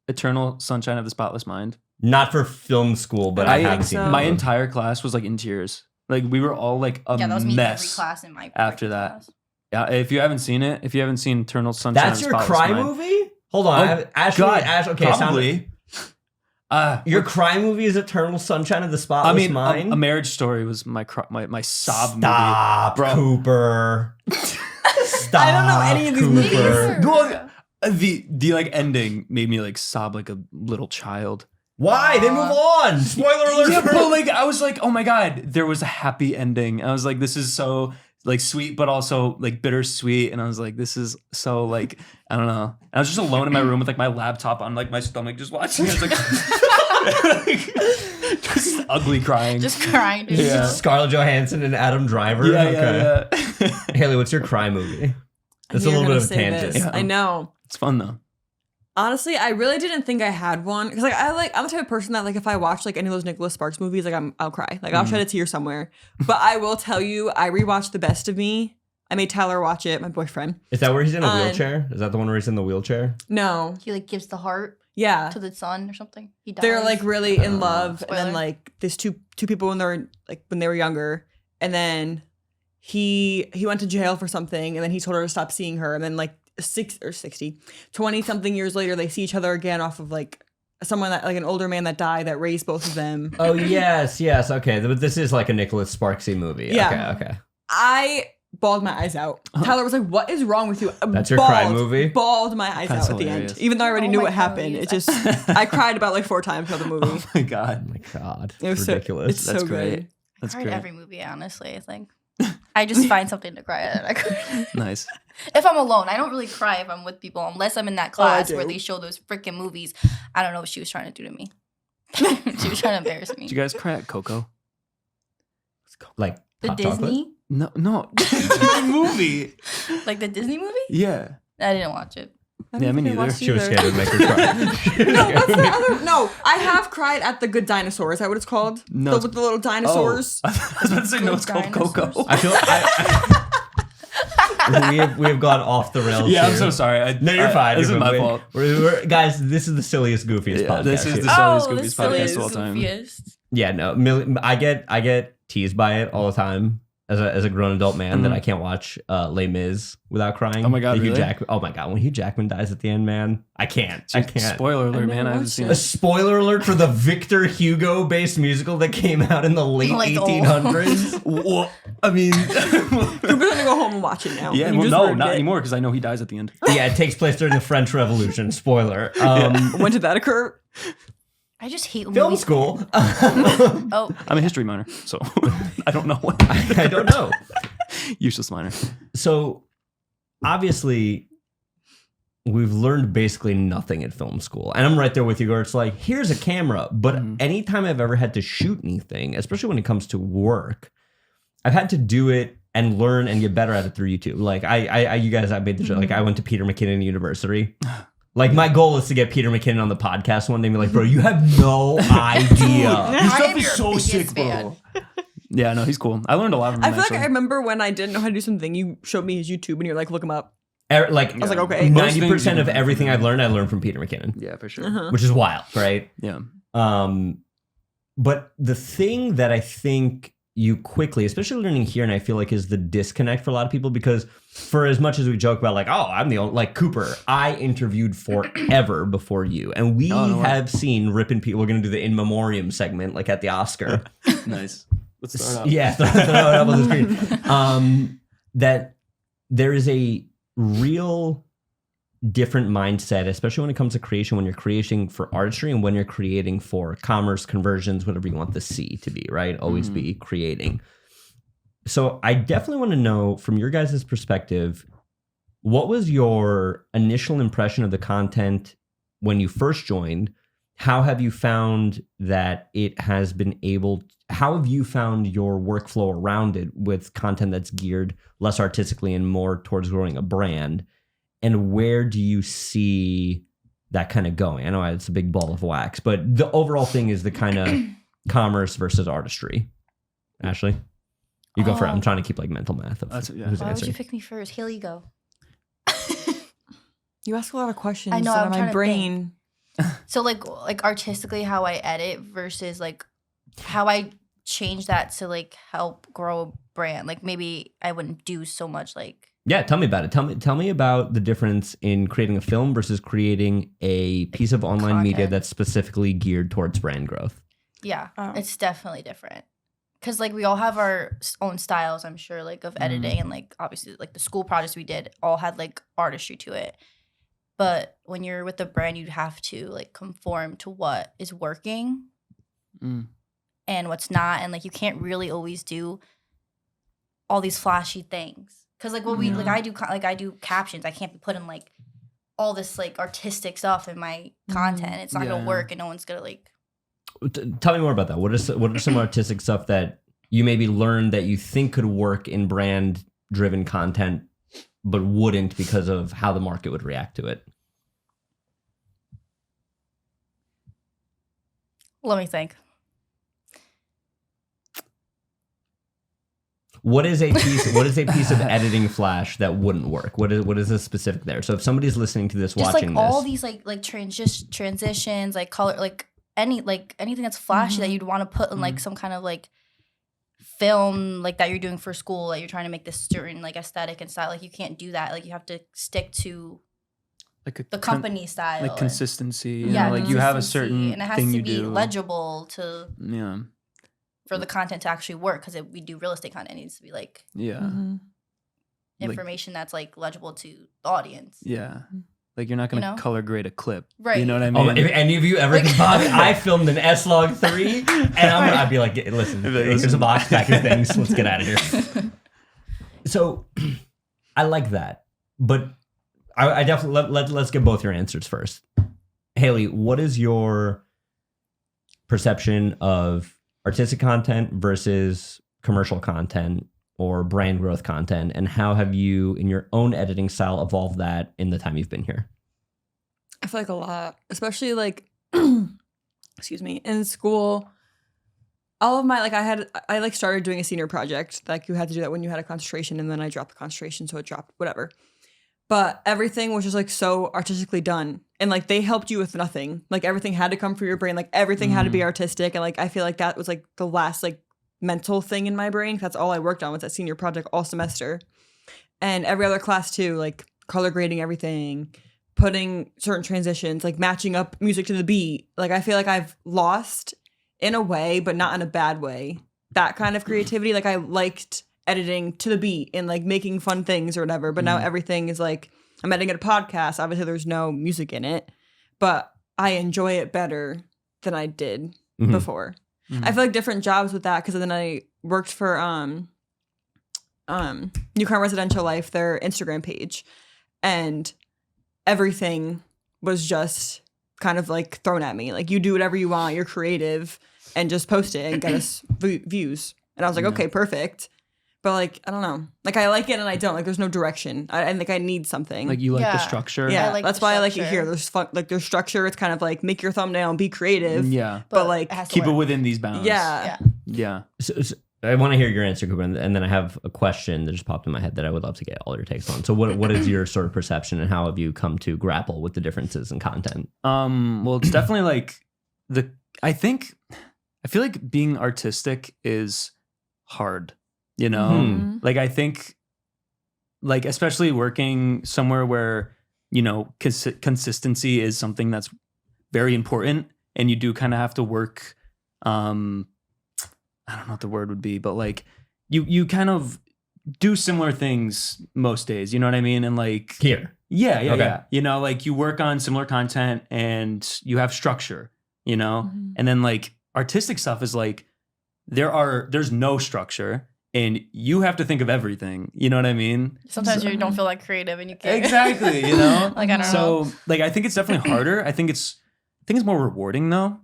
Eternal Sunshine of the Spotless Mind? Not for film school, but I have seen so. it. My entire class was like in tears. Like we were all like a Yeah, that was me every mess. class in my after freaking that. class. Yeah, if you haven't seen Eternal Sunshine That's of your the Spotless cry Mind. movie? Hold on. Oh, Ashley, God, okay, probably. your cry movie is Eternal Sunshine of the Spotless I mean, Mind? a Marriage Story was my sob Stop, movie. Bro. Cooper. Stop. I don't know any of these movies. Cooper. Go on. The like ending made me like sob like a little child. Why? They move on. Spoiler alert. Yeah, but like I was like, oh my god, there was a happy ending. I was like, this is so like sweet, but also like bittersweet. And I was like, this is so like I don't know. I was just alone in my room with like my laptop on like my stomach, just watching. I was like, just ugly crying. Just crying. Dude. Yeah. Scarlett Johansson and Adam Driver. yeah. Haley, what's your cry movie? That's a You're little bit gonna of a say tangent. this. Yeah. I know. It's fun though. Honestly, I really didn't think I had one because I'm the type of person that like if I watch like any of those Nicholas Sparks movies, like I'll cry, like I'll shed a tear somewhere. But I will tell you, I rewatched The Best of Me. I made Tyler watch it, my boyfriend. Is that where he's in a On- wheelchair? Is that the one where he's in the wheelchair? No, He like gives the heart yeah, to the son or something. He dies. they're like really in love, and then Spoiler. like there's two people when they were younger, and then he went to jail for something, and then he told her to stop seeing her, and then like 20 something years later they see each other again off of like someone that like an older man that died that raised both of them. Oh, yes. Okay. But this is like a Nicholas Sparksy movie. Yeah. Okay. I bawled my eyes out. Tyler was like, "What is wrong with you?" That's your cry movie? Bawled my eyes That's out at the hilarious. end, even though I already Oh knew my what God, happened. yes. It just I cried about like 4 times for the movie. Oh my god. Oh, my God. It was ridiculous. it's That's so great. good. That's I cried great. every movie, honestly. I think I just find something to cry at. I cry. Nice. If I'm alone, I don't really cry if I'm with people, unless I'm in that class where do. they show those freaking movies. I don't know what she was trying to do to me. She was trying to embarrass me. Did you guys cry at Coco? Like The hot chocolate? Disney, No. The movie. like the Disney movie. Yeah. I didn't watch it. I Yeah, don't me think I neither. watched She was either. scared to make her cry. No, what's the other? No, I have cried at The Good Dinosaur. Is that what it's called? No, The, it's- with the little dinosaurs. Oh, I was about to say no. Good It's called Coco. dinosaurs. I feel we have gone off the rails. Yeah, I'm here. so sorry. No, you're fine. This is You're my fine. fault. Guys, this is the silliest, goofiest Yeah, podcast. this is here. the silliest, goofiest podcast of all time. goofiest. Yeah, no. I get teased by it all the time as a grown adult man that I can't watch Les Mis without crying. Oh my God, The Hugh really? Jackman. Oh my God, when Hugh Jackman dies at the end, man, I can't. Spoiler alert, I've man. never I haven't watched seen A it. it. spoiler alert for the Victor Hugo based musical that came out in the late Like, oh. 1800s. Well, I mean, We're gonna go home and watch it now. yeah. You Well, just no, ruined not it. anymore because I know he dies at the end. Yeah, it takes place during the French Revolution. Spoiler. When did that occur? I just hate Film movies. school. Oh, I'm a history minor, so I don't know what. I don't know. Useless minor. So obviously we've learned basically nothing at film school, and I'm right there with you where it's like, here's a camera, but anytime I've ever had to shoot anything, especially when it comes to work, I've had to do it and learn and get better at it through YouTube. Like you guys, I made the joke, like I went to Peter McKinnon University. Like my goal is to get Peter McKinnon on the podcast one day and be like, bro, you have no idea. I am your biggest fan. Yeah, no, he's cool. I learned a lot from him. I feel like actually. I remember when I didn't know how to do something, you showed me his YouTube and you're like, look him up. Like I was like, okay. Most things 90% you of learn everything from I've learned, I learned from Peter McKinnon, Yeah, for sure. which is wild, right? Yeah. But the thing that I think you quickly, especially learning here, and I feel like is the disconnect for a lot of people, because for as much as we joke about like, oh, I'm the only, like Cooper, I interviewed forever before you. And we Oh, no way. have seen ripping people. We're going to do the in memoriam segment, like at the Oscar. Nice. Let's start out. Yeah, throw it up on the screen. That there is a real different mindset, especially when it comes to creation, when you're creating for artistry and when you're creating for commerce, conversions, whatever you want the C to be, right? Always be creating. So I definitely want to know from your guys' perspective, what was your initial impression of the content when you first joined? How have you found that it has been able, how have you found your workflow around it with content that's geared less artistically and more towards growing a brand? And where do you see that kind of going? I know it's a big ball of wax, but the overall thing is the kind of commerce versus artistry. Ashley, you go for it. I'm trying to keep like mental math of That's- yeah. who's why would answering. you pick me first? Haley, go. You ask a lot of questions. I know, that I'm my trying to brain. So like artistically how I edit versus like how I change that to like help grow a brand, like maybe I wouldn't do so much like. Yeah, tell me about it. Tell me about the difference in creating a film versus creating a piece of online media Content. that's specifically geared towards brand growth. Yeah, Oh. it's definitely different. Because like we all have our own styles, I'm sure, like of editing, and like obviously like the school projects we did all had like artistry to it. But when you're with a brand, you have to like conform to what is working and what's not, and like you can't really always do all these flashy things. Because like what we like I do captions. I can't be putting like all this like artistic stuff in my content. It's not gonna work, and no one's gonna like. Tell me more about that. What are some artistic stuff that you maybe learned that you think could work in brand driven content, but wouldn't because of how the market would react to it? Let me think. What is a piece of editing flash that wouldn't work? What is the specific there? So if somebody's listening to this, Just watching like all this, these like transitions, like color, like anything that's flashy that you'd want to put in like some kind of like film like that you're doing for school, that you're trying to make this certain like aesthetic and style. Like you can't do that. Like you have to stick to Like the company style, like and- consistency. You yeah, know, like you have a consistency, certain and it has thing to you be do. legible to Yeah, for the content to actually work. Because we do real estate content, it needs to be like yeah, Like- information that's like legible to the audience. yeah. Like you're not gonna You know? color grade a clip, Right. You know what I oh, mean? if any of you ever can box, I filmed an S-Log 3, and I'd be like, listen, here's a box, pack your things, let's get out of here. So, I like that, but I definitely let's get both your answers first. Haley, what is your perception of artistic content versus commercial content or brand growth content, and how have you, in your own editing style, evolved that in the time you've been here? I feel like a lot, especially like, excuse me, in school. All of my I like started doing a senior project. Like you had to do that when you had a concentration, and then I dropped the concentration, so it dropped whatever. But everything was just like so artistically done, and like they helped you with nothing. Like everything had to come from your brain. Like everything had to be artistic, and like I feel like that was like the last like mental thing in my brain. That's all I worked on was that senior project all semester, and every other class too. Like color grading everything, putting certain transitions, like matching up music to the beat. Like I feel like I've lost in a way, but not in a bad way, that kind of creativity. Like I liked editing to the beat and like making fun things or whatever, but now everything is like I'm editing a podcast. Obviously there's no music in it, but I enjoy it better than I did before. I feel like different jobs with that, because then I worked for Newcomer Residential Life, their Instagram page, and everything was just kind of like thrown at me. Like you do whatever you want, you're creative, and just post it and get us views. And I was like, okay, perfect. But like, I don't know. Like I like it and I don't. Like there's no direction. I think I need something. Like you like the Yeah. structure. yeah, I like that's the why I like it structure. here. There's fun, like there's structure. It's kind of like make your thumbnail and be creative. Yeah. But like it has to Keep it work. within these bounds. yeah. Yeah. So I want to hear your answer, Cooper, and then I have a question that just popped in my head that I would love to get all your takes on. So what is your sort of perception, and how have you come to grapple with the differences in content? Well, it's definitely like I feel like being artistic is hard, you know? Mhm. Like I think like especially working somewhere where, you know, consistency is something that's very important, and you do kind of have to work I don't know what the word would be, but like you kind of do similar things most days, you know what I mean? And like Here. yeah, Okay. yeah. You know, like you work on similar content and you have structure, you know? And then like artistic stuff is like there's no structure and you have to think of everything. You know what I mean? Sometimes you don't feel like creative and you can't. Exactly, you know? Like, I don't know. So like I think it's definitely harder. I think it's more rewarding though.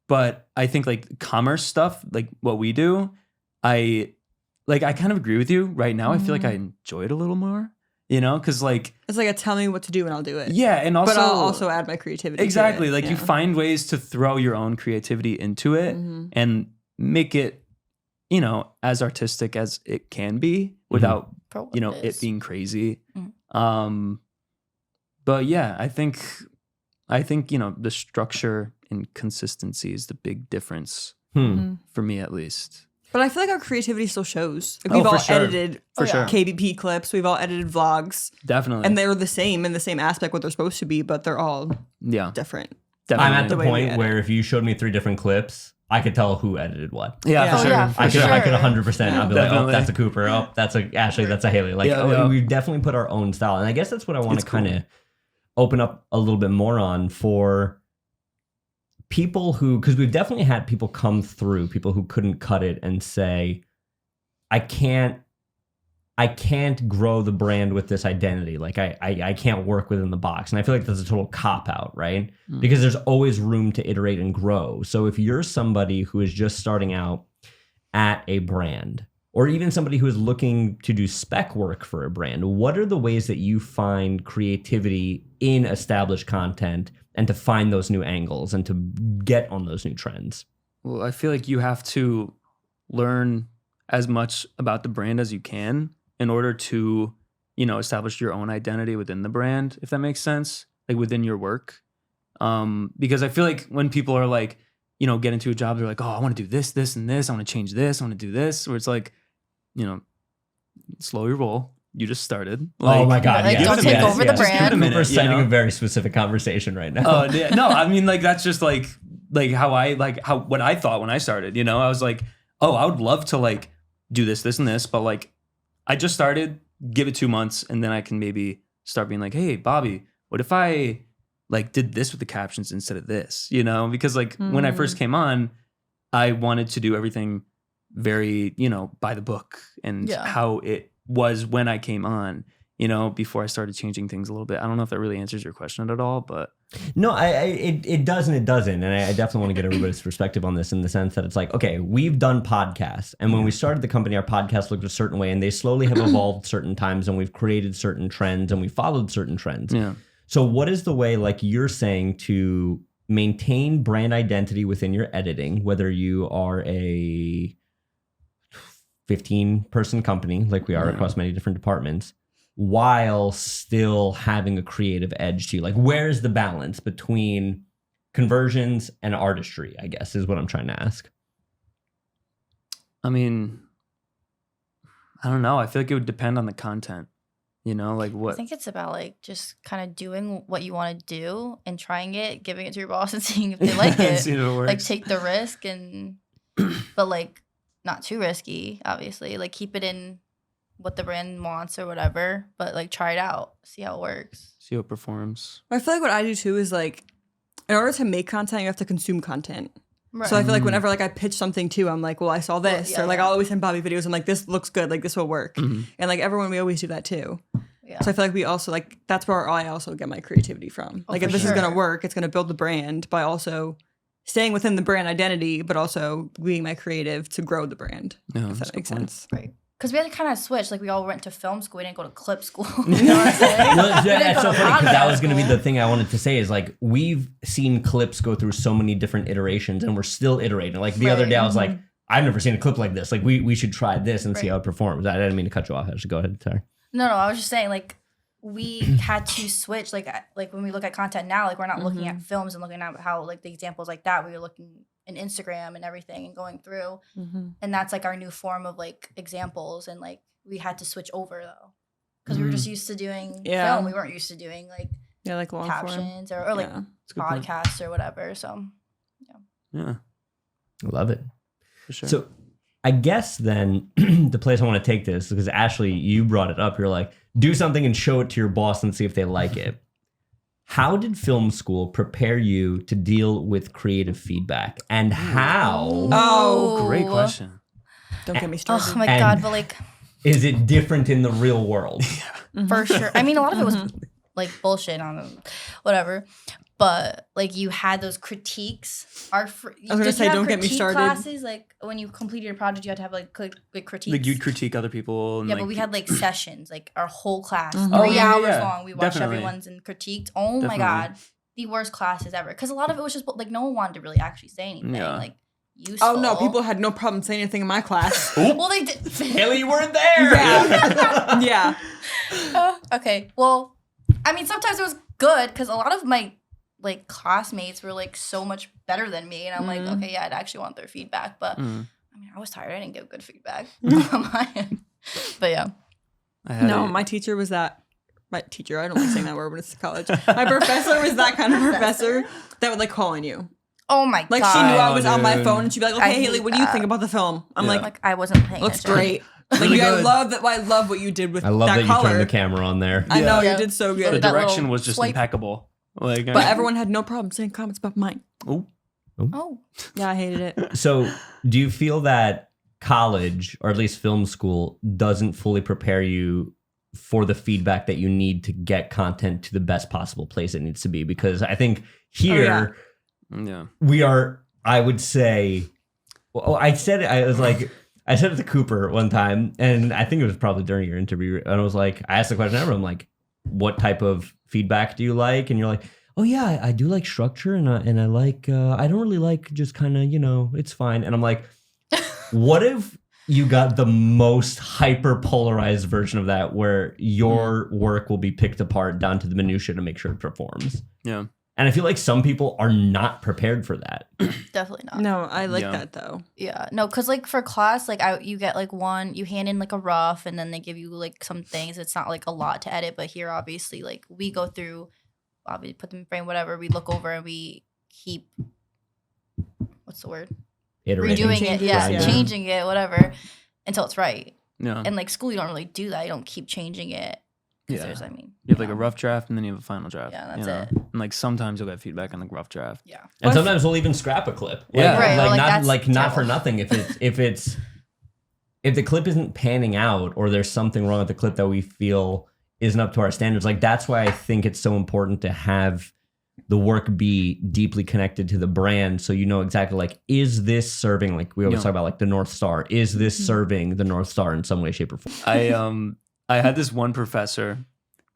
But I think like commerce stuff, like what we do, I kind of agree with you right now. I feel like I enjoy it a little more, you know, because like It's like a tell me what to do and I'll do it. yeah, and also but I'll also add my creativity. exactly To it. like you Yeah. find ways to throw your own creativity into it and make it, you know, as artistic as it can be without For what you know it it is. being crazy. Mhm. But yeah, I think you know the structure and consistency is the big difference for me at least. But I feel like our creativity still shows. Like Oh, we've for all sure. edited For sure. KBP clips. We've all edited vlogs. Definitely. And they're the same in the same aspect what they're supposed to be, but they're all yeah, different. definitely. I'm at the way we point edit. where if you showed me 3 different clips, I could tell who edited what. yeah, Yeah. for Oh, sure. yeah, for I could, sure. I could 100%. I'd be like, oh, Definitely. that's a Cooper. Oh, that's a Ashley. That's a Haley. Like, Yeah, yeah. we've definitely put our own style, and I guess that's what I want It's to cool. kind of open up a little bit more on for people who, because we've definitely had people come through, people who couldn't cut it and say, I can't grow the brand with this identity. Like I can't work within the box. And I feel like that's a total cop out, right? Because there's always room to iterate and grow. So if you're somebody who is just starting out at a brand, or even somebody who is looking to do spec work for a brand, what are the ways that you find creativity in established content and to find those new angles and to get on those new trends? Well, I feel like you have to learn as much about the brand as you can in order to, establish your own identity within the brand, if that makes sense, like within your work. Because I feel like when people are like, get into a job, they're like, oh, I want to do this, this, and this. I want to change this. I want to do this. Where it's like, slow your roll. You just started. Oh my God! Like, yes, don't take over the yes. brand. Give it a Cooper's minute, citing a very specific conversation right now. Oh yeah. No, I mean like that's just like what I thought when I started. I was like, oh, I would love to like do this, this, and this, but like I just started. Give it 2 months, and then I can maybe start being like, hey, Bobby, what if I like did this with the captions instead of this? Because like when I first came on, I wanted to do everything very by the book and Yeah. how it was when I came on. Before I started changing things a little bit. I don't know if that really answers your question at all, but No, it does and it doesn't. And I definitely want to get everybody's perspective on this in the sense that it's like, okay, we've done podcasts. And when we started the company, our podcast looked a certain way and they slowly have evolved certain times and we've created certain trends and we followed certain trends. yeah. So what is the way, like you're saying, to maintain brand identity within your editing, whether you are a 15-person company like we are across many different departments, while still having a creative edge to you? Like, where's the balance between conversions and artistry, I guess, is what I'm trying to ask. I mean, I don't know. I feel like it would depend on the content. Like I what? think it's about like just kind of doing what you want to do and trying it, giving it to your boss and seeing if they like it. See if it works. Like take the risk but like not too risky, obviously. Like keep it in what the brand wants or whatever, but like try it out, see how it works. See how it performs. I feel like what I do too is like, in order to make content, you have to consume content. Right. So I feel like whenever like I pitch something too, I'm like, well, I saw this, yeah, or like yeah. I'll always send Bobby videos. I'm like, this looks good, like this will work, Mhm. and like everyone, we always do that too. Yeah. So I feel like we also like that's where I also get my creativity from. Oh, Like for if this is sure. gonna work, it's gonna build the brand by also staying within the brand identity, but also being my creative to grow the brand. Yeah, If that's that a makes good point. sense. Right. Because we had to kind of switch. Like we all went to film school. We didn't go to clip school. You know what I'm saying? Well, We didn't that's go so to funny because that was podcast going to be school. the thing I wanted to say is like we've seen clips go through so many different iterations and we're still iterating. Like the other Right. day I was like, I've never seen a clip like this. Like we should try this and see Right. how it performs. I didn't mean to cut you off. I should go ahead. Sorry. No, I was just saying like we had to switch. Like when we look at content now, like we're not looking at films and looking at how like the examples like that. We were looking in Instagram and everything and going through, and that's like our new form of like examples. And like we had to switch over though because we were just used to doing Yeah. film. We weren't used to doing like Yeah, like long form. captions or like Yeah. That's a good point. podcasts or whatever. So Yeah, I love it. for sure. So I guess then the place I want to take this, because Ashley, you brought it up. You're like, do something and show it to your boss and see if they like it. How did film school prepare you to deal with creative feedback, and how Oh, Great question. Don't get me started. oh my And- god, but like is it different in the real world? for sure. I mean, a lot of it was like bullshit on whatever, but like you had those critiques. I was gonna say, don't get me started. Classes like when you completed a project, you had to have like critiques. Like you'd critique other people. And yeah, like, but we had like sessions, like our whole class, Oh, 3 yeah, hours yeah. long. We watched Definitely. everyone's and critiqued. Oh my Definitely. god, the worst classes ever. Because a lot of it was just like no one wanted to really actually say anything. Yeah. Like useful. Oh no, people had no problem saying anything in my class. Well, they did. Haley, you weren't there. Yeah. Okay. Well, I mean, sometimes it was good because a lot of my like classmates were like so much better than me, and I'm like, okay, yeah, I'd actually want their feedback, but I mean, I was tired. I didn't give good feedback on my end. But yeah, my teacher was that. My teacher, I don't like saying that word when it's college. My professor was that kind of professor that would like call on you. oh my Like god, she knew I was on my dude. phone, and she'd be like, I "Okay, Haley, hate what do you that. think about the film?" I'm Yeah. like I wasn't paying "Looks attention. great." Like, Really I good. love that. I love what you did with I love that you color. turned the camera on there. I know Yeah. you did so The good, that direction little was just swipe. impeccable. Like, but everyone had no problem saying comments about mine. Oh, Yeah, I hated it. So, do you feel that college, or at least film school, doesn't fully prepare you for the feedback that you need to get content to the best possible place it needs to be? Because I think here yeah. we are, I would say, well, I said it, I said it to Cooper one time, and I think it was probably during your interview, and I was like, I asked the question, I'm like, what type of feedback do you like? And you're like, oh yeah, I do like structure, and I like, I don't really like just kind of, it's fine. And I'm like, what if you got the most hyper polarized version of that, where your work will be picked apart down to the minutia to make sure it performs? Yeah. And I feel like some people are not prepared for that. definitely not. No, I like Yeah. that though. Yeah, no, because like for class, like you get like you hand in like a rough, and then they give you like some things. It's not like a lot to edit, but here obviously like we go through, obviously put them in frame, whatever. We look over and we keep, what's the word? Iterating. Redoing it, Changes, yeah, yeah. changing it, whatever, until it's right. Yeah. And like school, you don't really do that. You don't keep changing it. 'Cause Yeah. there's, You have like a know. rough draft and then you have a final draft. Yeah, you that's know? And like sometimes you'll get feedback on the rough draft. Yeah. And sometimes we'll even scrap a clip. Yeah. Right, or, like, not that's like not for terrible. nothing. If the clip isn't panning out, or there's something wrong with the clip that we feel isn't up to our standards, like that's why I think it's so important to have the work be deeply connected to the brand, so you know exactly like, is this serving, like we always Yeah. talk about like the North Star, is this serving the North Star in some way, shape, or form? I had this one professor.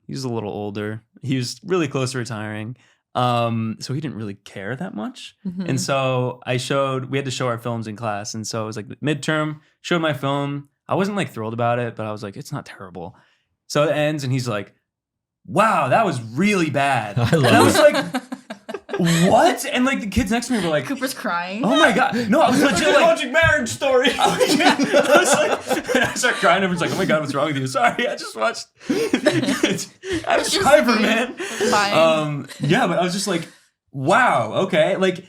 He was a little older. He was really close to retiring. So he didn't really care that much. And so we had to show our films in class. And so it was like midterm, showed my film. I wasn't like thrilled about it, but I was like, it's not terrible. So it ends and he's like, wow, that was really bad. I love and I was it. like, what? And like the kids next to me were like, Cooper's crying. oh my God. No, I was legit like, watching Marriage Story. I start crying. Everyone's like, oh my God, what's wrong with you? Sorry, I just watched Adam Driver, man. Fine. Yeah, but I was just like, wow, okay. Like,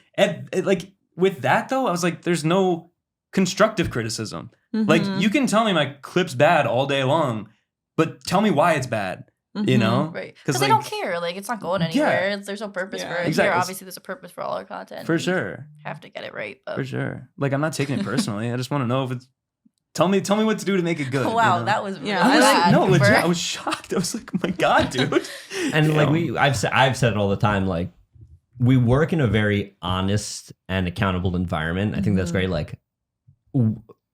like with that though, I was like, there's no constructive criticism. Like, you can tell me my clip's bad all day long, but tell me why it's bad. You know? Right. 'Cause, Because they like- don't care. Like, it's not going anywhere. There's no purpose for it. exactly. Here, obviously, there's a purpose for all our content. For We sure. have to get it right. But For sure. Like, I'm not taking it personally. I just want to know if it's. Tell me what to do to make it good. oh, wow, you know? that was really Yeah, I was bad. like, no, legit. Cooper. I was shocked. I was like, oh my God, dude. And like You know? I've said it all the time, like we work in a very honest and accountable environment. I think that's great. Like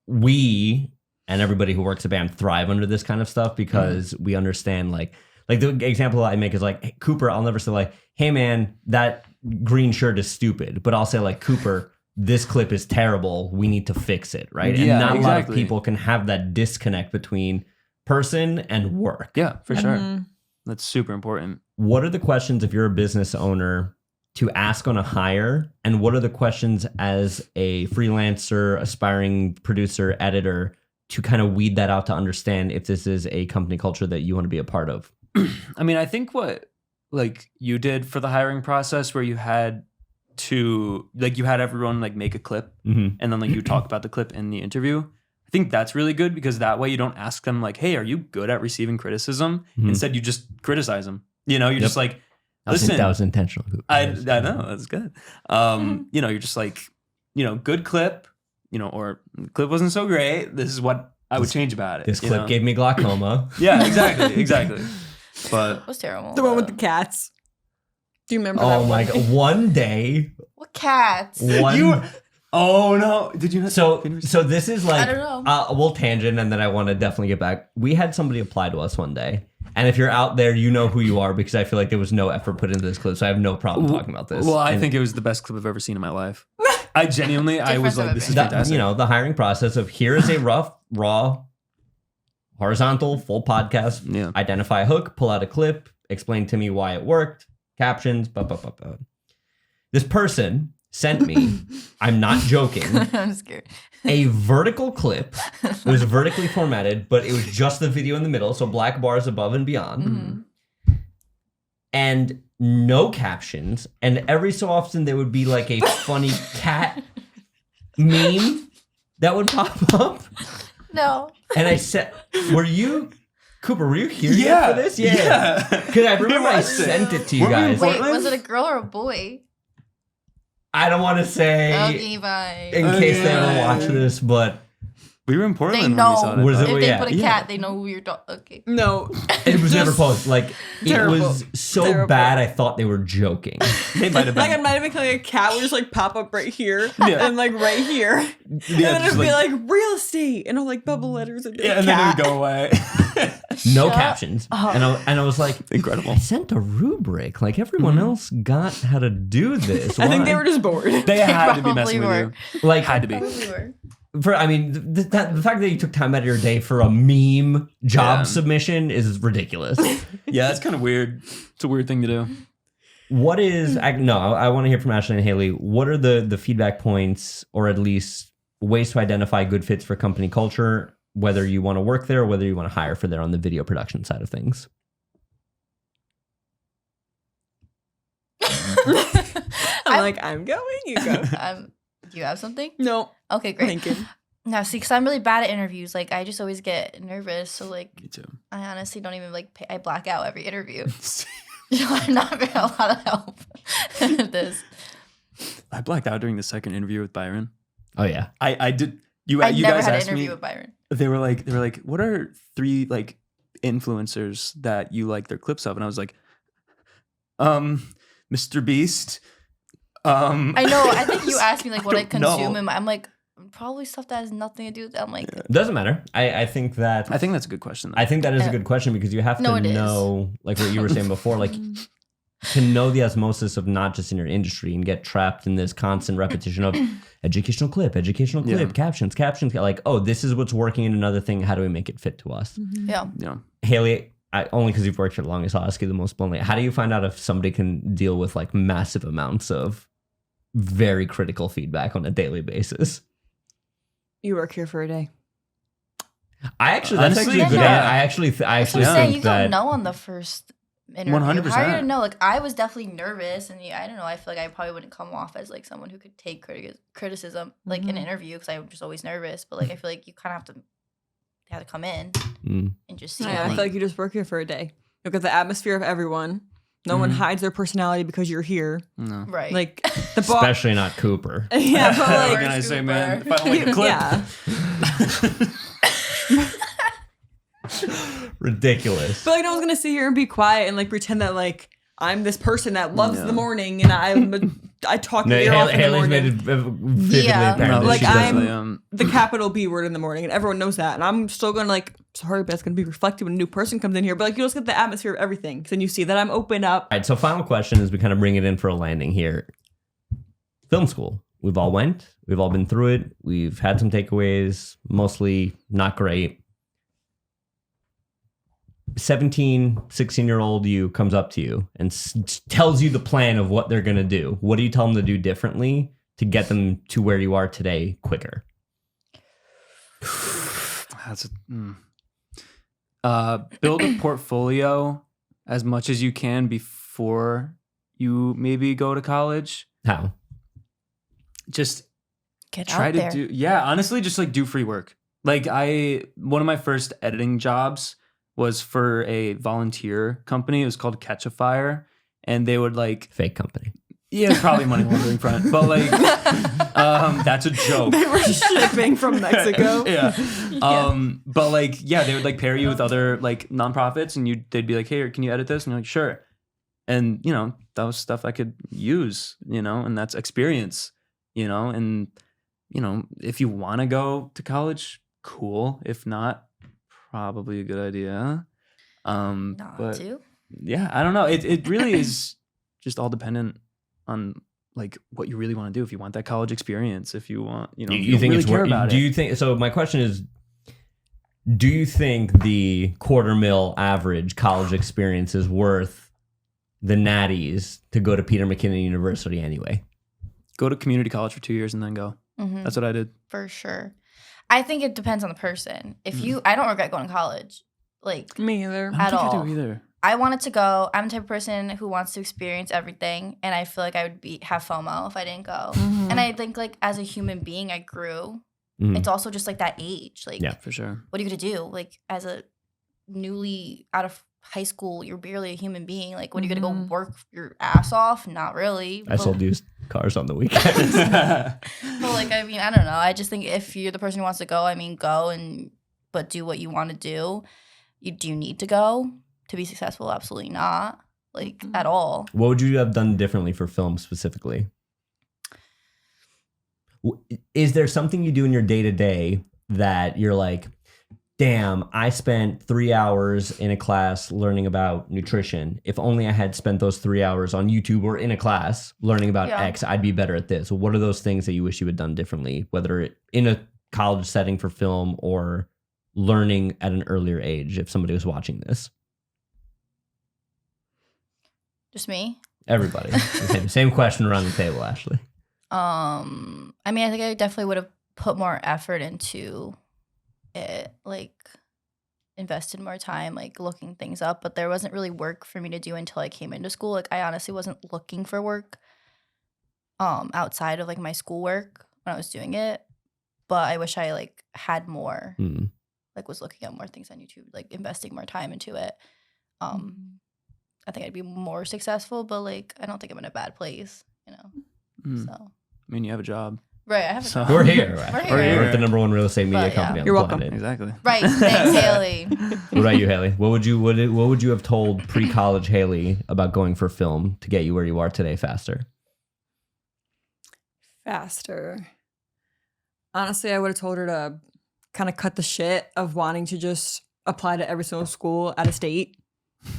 we and everybody who works at BAM thrive under this kind of stuff, because we understand like the example I make is like, hey, Cooper, I'll never say like, hey man, that green shirt is stupid, but I'll say like, Cooper, this clip is terrible. We need to fix it, right? Yeah, and not a lot of exactly. people can have that disconnect between person and work. Yeah, for sure. That's super important. What are the questions if you're a business owner to ask on a hire? And what are the questions as a freelancer, aspiring producer, editor, to kind of weed that out to understand if this is a company culture that you want to be a part of? I mean, I think what like you did for the hiring process, where you had to like you had everyone like make a clip Mm-hmm. and then like you talk about the clip in the interview. I think that's really good, because that way you don't ask them like, hey, are you good at receiving criticism? Mhm. Instead, you just criticize them. You know, you're Yep. just like, That listen, was intentional. I know, that's good. You know, you're just like, you know, good clip, you know, or clip wasn't so great. This is what I would change about it. This you clip know? gave me glaucoma. Yeah, exactly. But It was terrible. The one with the cats. Do you remember that Oh one? my god! One day, What cats? one. oh no, did you not? So this is like I don't know. We'll tangent, and then I want to definitely get back. We had somebody apply to us one day, and if you're out there, you know who you are, because I feel like there was no effort put into this clip, so I have no problem talking about this. Well, I And think it was the best clip I've ever seen in my life. I genuinely, I was Difference like, of this is opinion. that, fantastic. you know, the hiring process of here is a rough, raw, horizontal, full podcast. Yeah. Identify a hook, pull out a clip, explain to me why it worked. captions, This person sent me, I'm not joking, I'm scared. a vertical clip. It was vertically formatted, but it was just the video in the middle, so black bars above and beyond. And no captions. And every so often there would be like a funny cat meme that would pop up. No. And I said, Cooper, were you here yet for this? Yeah. Because I remember I sent it to you guys. Wait, was it a girl or a boy? I don't want to say Okay, bye. in case they ever watch this, but We were in Portland They when know. we saw it. Was it- If they yeah, put a cat, they know who you're talking. Okay. No. it was never Just posted. Like, it terrible. was so Terrible. bad, I thought they were joking. They might have Like, it been. might have been like a cat would just like pop up right here Yeah. and like right here. And then just it'd be like real estate and all like bubble letters and yeah, and then it would go away. No Shut captions. And I was like, Incredible. I sent a rubric. Like, everyone else got how to do this. I think they Why? were just bored. They had to be probably messing were. with you. like, Had to be. Probably were. the fact that you took time out of your day for a meme job Yeah. submission is ridiculous. Yeah, it's kind of weird. It's a weird thing to do. What is I want to hear from Ashley and Haley. What are the feedback points, or at least ways to identify good fits for company culture, whether you want to work there or whether you want to hire for there on the video production side of things? I'm like, I'm going, you go. Do you have something? No, Okay, great. thinking. Now, see, because I'm really bad at interviews. Like, I just always get nervous. So, like, Me too. I honestly don't even I black out every interview. I'm not very a lot of help with this. I blacked out during the second interview with Byron. Oh yeah. I did. You I never guys had an asked interview me. with Byron. They were like, what are 3 like influencers that you like their clips of? And I was like, Mr. Beast. I know. I think you asked me like what I don't know. consume, and I'm like probably stuff that has nothing to do with. I'm like, Doesn't matter. I think that I think that's a good question. Though. I think that is a good question, because you have No, to it is. know, like what you were saying before, like to know the osmosis of not just in your industry and get trapped in this constant repetition of educational clip, Yeah. captions. Like, oh, this is what's working in another thing. How do we make it fit to us? yeah. you know, Haley, only because you've worked here the longest, I'll ask you the most bluntly. How do you find out if somebody can deal with like massive amounts of very critical feedback on a daily basis? You work here for a day. That's Honestly, actually a good. yeah. I actually That's what I'm think saying. You that don't know on the first interview. 100%. How are you gonna know? Like, I was definitely nervous, and I don't know. I feel like I probably wouldn't come off as like someone who could take criticism like in an interview, because I'm just always nervous. But like, I feel like you kind of have to come in Mm. and just see. Yeah, I like, feel like you just work here for a day. Look at the atmosphere of everyone. No one hides their personality because you're here. no. right. Like the boss. especially not Cooper. Yeah, but What like can I say, man? Cooper. If I don't like a clip, yeah. Ridiculous. But like no one's gonna sit here and be quiet and like pretend that like I'm this person that loves Yeah. the morning and I talk your ear off in the Haley's made morning. it vividly Yeah. apparent No, that like she I'm- doesn't. The capital B word in the morning and everyone knows that. And I'm still gonna like, sorry, but it's gonna be reflected when a new person comes in here. But like you just get the atmosphere of everything. Cause then you see that I'm open up. All right, so final question as we kind of bring it in for a landing here. Film school. We've all went. We've all been through it. We've had some takeaways, mostly not great. 17, 16-year-old you comes up to you and tells you the plan of what they're going to do. What do you tell them to do differently to get them to where you are today quicker? That's build a portfolio as much as you can before you maybe go to college. How? Just Get try out to there. honestly, just like do free work. Like one of my first editing jobs was for a volunteer company. It was called Catch a Fire, and they would like, Fake company. yeah, it's probably money laundering front, but like, that's a joke. They were shipping from Mexico. Yeah. But like, yeah, they would like pair you with other like nonprofits, and they'd be like, hey, can you edit this? And you're like, sure. And you know, that was stuff I could use, you know, and that's experience, you know, and you know, if you want to go to college, cool. If not, probably a good idea. Not But to. yeah, I don't know. It really is just all dependent on like what you really want to do. If you want that college experience, if you want, you know, You if you think really it's care worth? about Do it. you think so? My question is, do you think the $250,000 average college experience is worth the natties to go to Peter McKinnon University anyway? Go to community college for 2 years and then go. Mhm. That's what I did. For sure. I think it depends on the person. I don't regret going to college. Like, Me either. At I don't think all. I do either. I wanted to go. I'm the type of person who wants to experience everything, and I feel like I would have FOMO if I didn't go. Mhm. And I think like as a human being, I grew. Mhm. It's also just like that age. Like, Yeah. For sure. what are you gonna do? Like, as a newly out of high school, you're barely a human being. Like, what are you gonna go work your ass off? Not really. I sold used cars on the weekend. But like, I mean, I don't know. I just think if you're the person who wants to go, I mean, go but do what you want to do. You do need to go to be successful. Absolutely not. Like at all. What would you have done differently for film specifically? Is there something you do in your day-to-day that you're like, damn, I spent 3 hours in a class learning about nutrition. If only I had spent those 3 hours on YouTube or in a class learning about Yeah. X, I'd be better at this. What are those things that you wish you had done differently, whether in a college setting for film or learning at an earlier age if somebody was watching this? Just me. Everybody. Same question around the table, Ashley. I mean, I think I definitely would have put more effort into it, like invested more time, like looking things up. But there wasn't really work for me to do until I came into school. Like I honestly wasn't looking for work outside of like my schoolwork when I was doing it. But I wish I like had more, like was looking at more things on YouTube, like investing more time into it. I think I'd be more successful, but like I don't think I'm in a bad place, you know. So I mean, you have a job. right, I have a job. We're here. We're here. We're at the number one real estate media But, yeah. company. on You're the welcome. planet. Exactly. Right, thanks, Haley. What about you, Haley? What would you have told pre-college Haley about going for film to get you where you are today faster? Faster. Honestly, I would have told her to kind of cut the shit of wanting to just apply to every single school out of state.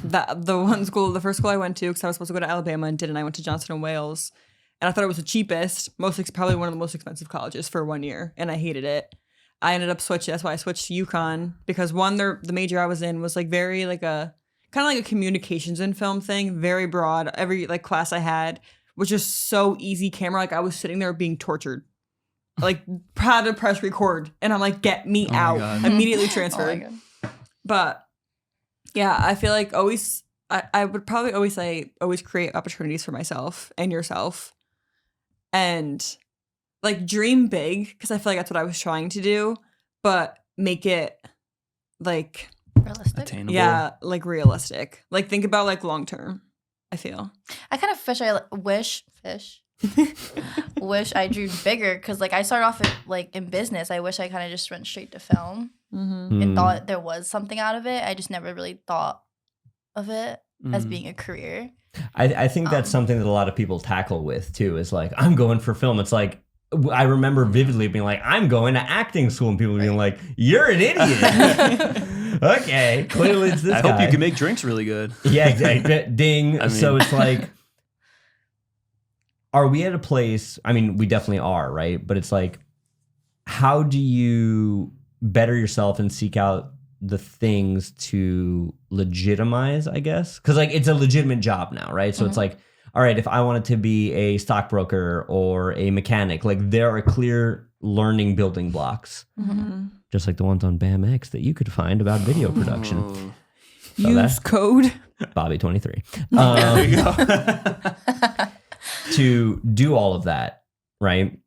The first school I went to, because I was supposed to go to Alabama and didn't. I went to Johnson & Wales, and I thought it was the cheapest, probably one of the most expensive colleges for 1 year, and I hated it. I ended up switching. That's why I switched to UConn, because the major I was in was like very like a kind of like a communications and film thing, very broad. Every like class I had was just so easy camera. Like I was sitting there being tortured. Like proud to press record, and I'm like, get me out. God. Immediately Oh my transferred. God. But yeah, I feel like I would probably always say always create opportunities for myself and yourself, and like dream big, because I feel like that's what I was trying to do, but make it like Realistic. Attainable. yeah, like realistic. Like think about like long term. I feel. I kind of wish I drew bigger because like I started off in business. I wish I kind of just went straight to film and thought there was something out of it. I just never really thought of it as being a career. I think that's something that a lot of people tackle with too, is like, I'm going for film. It's like, I remember vividly being like, I'm going to acting school, and people being like, you're an idiot. Okay, clearly it's this I guy. hope you can make drinks really good. Yeah, exactly. Ding. I mean- So it's like, are we at a place? I mean, we definitely are, right? But it's like, how do you better yourself and seek out the things to legitimize, I guess? Because like it's a legitimate job now, right? So it's like, all right, if I wanted to be a stockbroker or a mechanic, like there are clear learning building blocks, just like the ones on BAMX that you could find about video production. Oh. So Use code. Bobby23. There you go. To do all of that, right?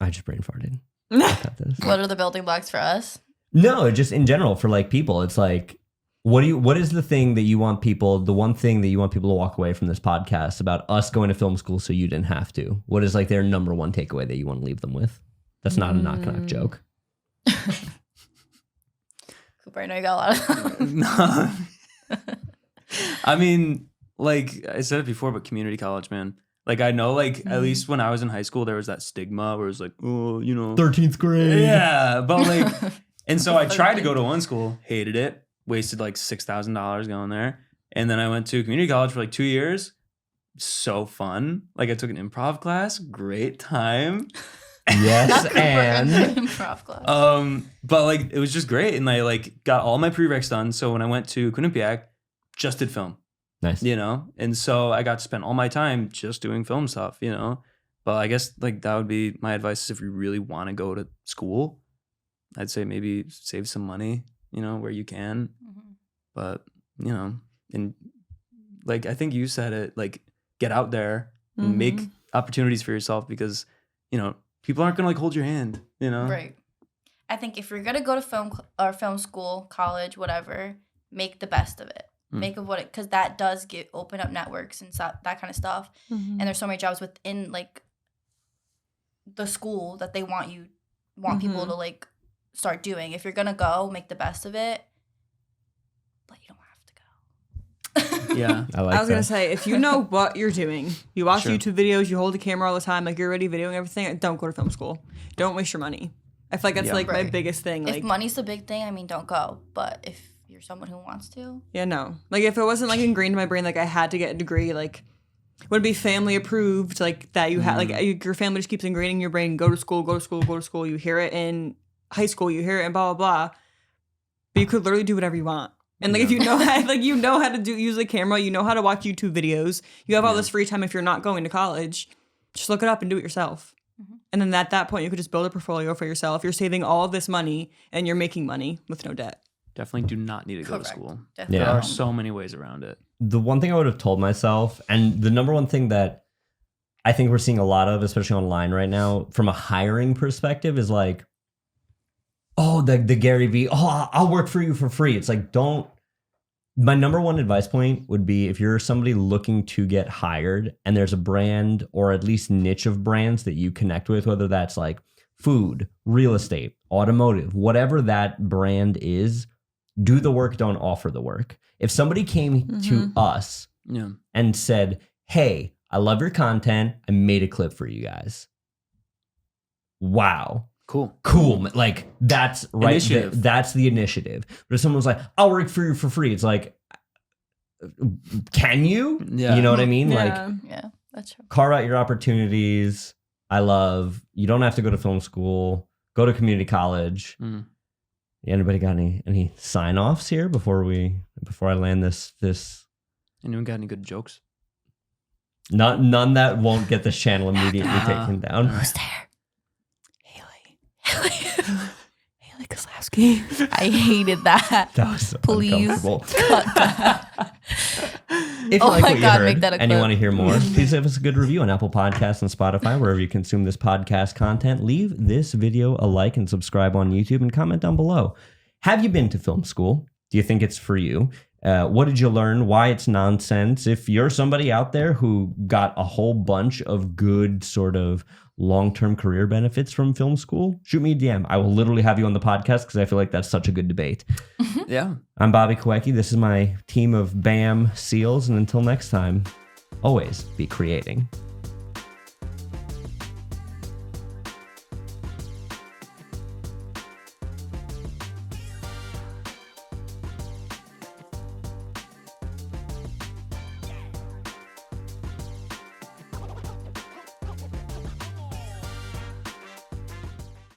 I just brain farted. I got this. What are the building blocks for us? No, just in general for like people, it's like, what is the thing that you want people, the one thing that you want people to walk away from this podcast about us going to film school so you didn't have to? What is like their number one takeaway that you want to leave them with? That's not a knock joke. Cooper, I know you got a lot of No. I mean, like I said it before, but community college, man. Like I know, like at least when I was in high school, there was that stigma where it was like, oh, 13th grade. yeah, but like, and so I tried to go to one school, hated it, wasted like $6,000 going there, and then I went to community college for like 2 years. So fun. Like I took an improv class, great time. Yes, Cooper and improv class. But like it was just great, and I like got all my prereqs done. So when I went to Quinnipiac, just did film. Nice. You know? And so I got to spend all my time just doing film stuff, you know? But I guess like that would be my advice is if you really want to go to school, I'd say maybe save some money, you know, where you can. But, you know, and like I think you said it, like get out there and make opportunities for yourself because, you know, people aren't gonna like hold your hand, you know? Right. I think if you're gonna go to film school, college, whatever, make the best of it. Make of what it, because that does open up networks and that kind of stuff. And there's so many jobs within like the school that they want people to like start doing. If you're gonna go, make the best of it, but you don't have to go. Yeah. I was gonna say, if you know what you're doing, you watch YouTube videos, you hold the camera all the time, like you're already videoing everything, don't go to film school. Don't waste your money. I feel like that's like my biggest thing. If like, money's the big thing, I mean, don't go. But if you're someone who wants to, yeah, no. Like if it wasn't like ingrained in my brain, like I had to get a degree, like would be family approved, like that you had, like your family just keeps ingraining in your brain, go to school, go to school, go to school. You hear it in high school, you hear it in blah, blah, blah. But you could literally do whatever you want. And like if you know how, like you know how to use the camera, you know how to watch YouTube videos, you have all this free time if you're not going to college, just look it up and do it yourself. And then at that point, you could just build a portfolio for yourself. You're saving all of this money and you're making money with no debt. Definitely do not need to go to school. Definitely. There are so many ways around it. The one thing I would have told myself, and the number one thing that I think we're seeing a lot of, especially online right now, from a hiring perspective, is like, oh, the Gary Vee, oh, I'll work for you for free. It's like, don't. My number one advice point would be if you're somebody looking to get hired and there's a brand or at least niche of brands that you connect with, whether that's like food, real estate, automotive, whatever that brand is, do the work, don't offer the work. If somebody came to us and said, hey, I love your content, I made a clip for you guys. Wow. Cool. Like that's right. Initiative. That's the initiative. But if someone was like, I'll work for you for free, it's like, can you? Yeah. You know what I mean? Yeah. Like, Yeah, that's true. carve out your opportunities. You don't have to go to film school. Go to community college. Anybody got any sign offs here before I land this? Anyone got any good jokes? None that won't get this channel immediately taken down. Who's there? Haley Koslowski. I hated that. That was so Please uncomfortable. cut that. If you Oh like my what you God, heard make that a and you clip. want to hear more, please give us a good review on Apple Podcasts and Spotify, wherever you consume this podcast content. Leave this video a like and subscribe on YouTube and comment down below. Have you been to film school? Do you think it's for you? What did you learn? Why it's nonsense? If you're somebody out there who got a whole bunch of good sort of long-term career benefits from film school, shoot me a DM. I will literally have you on the podcast because I feel like that's such a good debate. Yeah. I'm Bobby Kawecki. This is my team of BAM SEALs. And until next time, always be creating.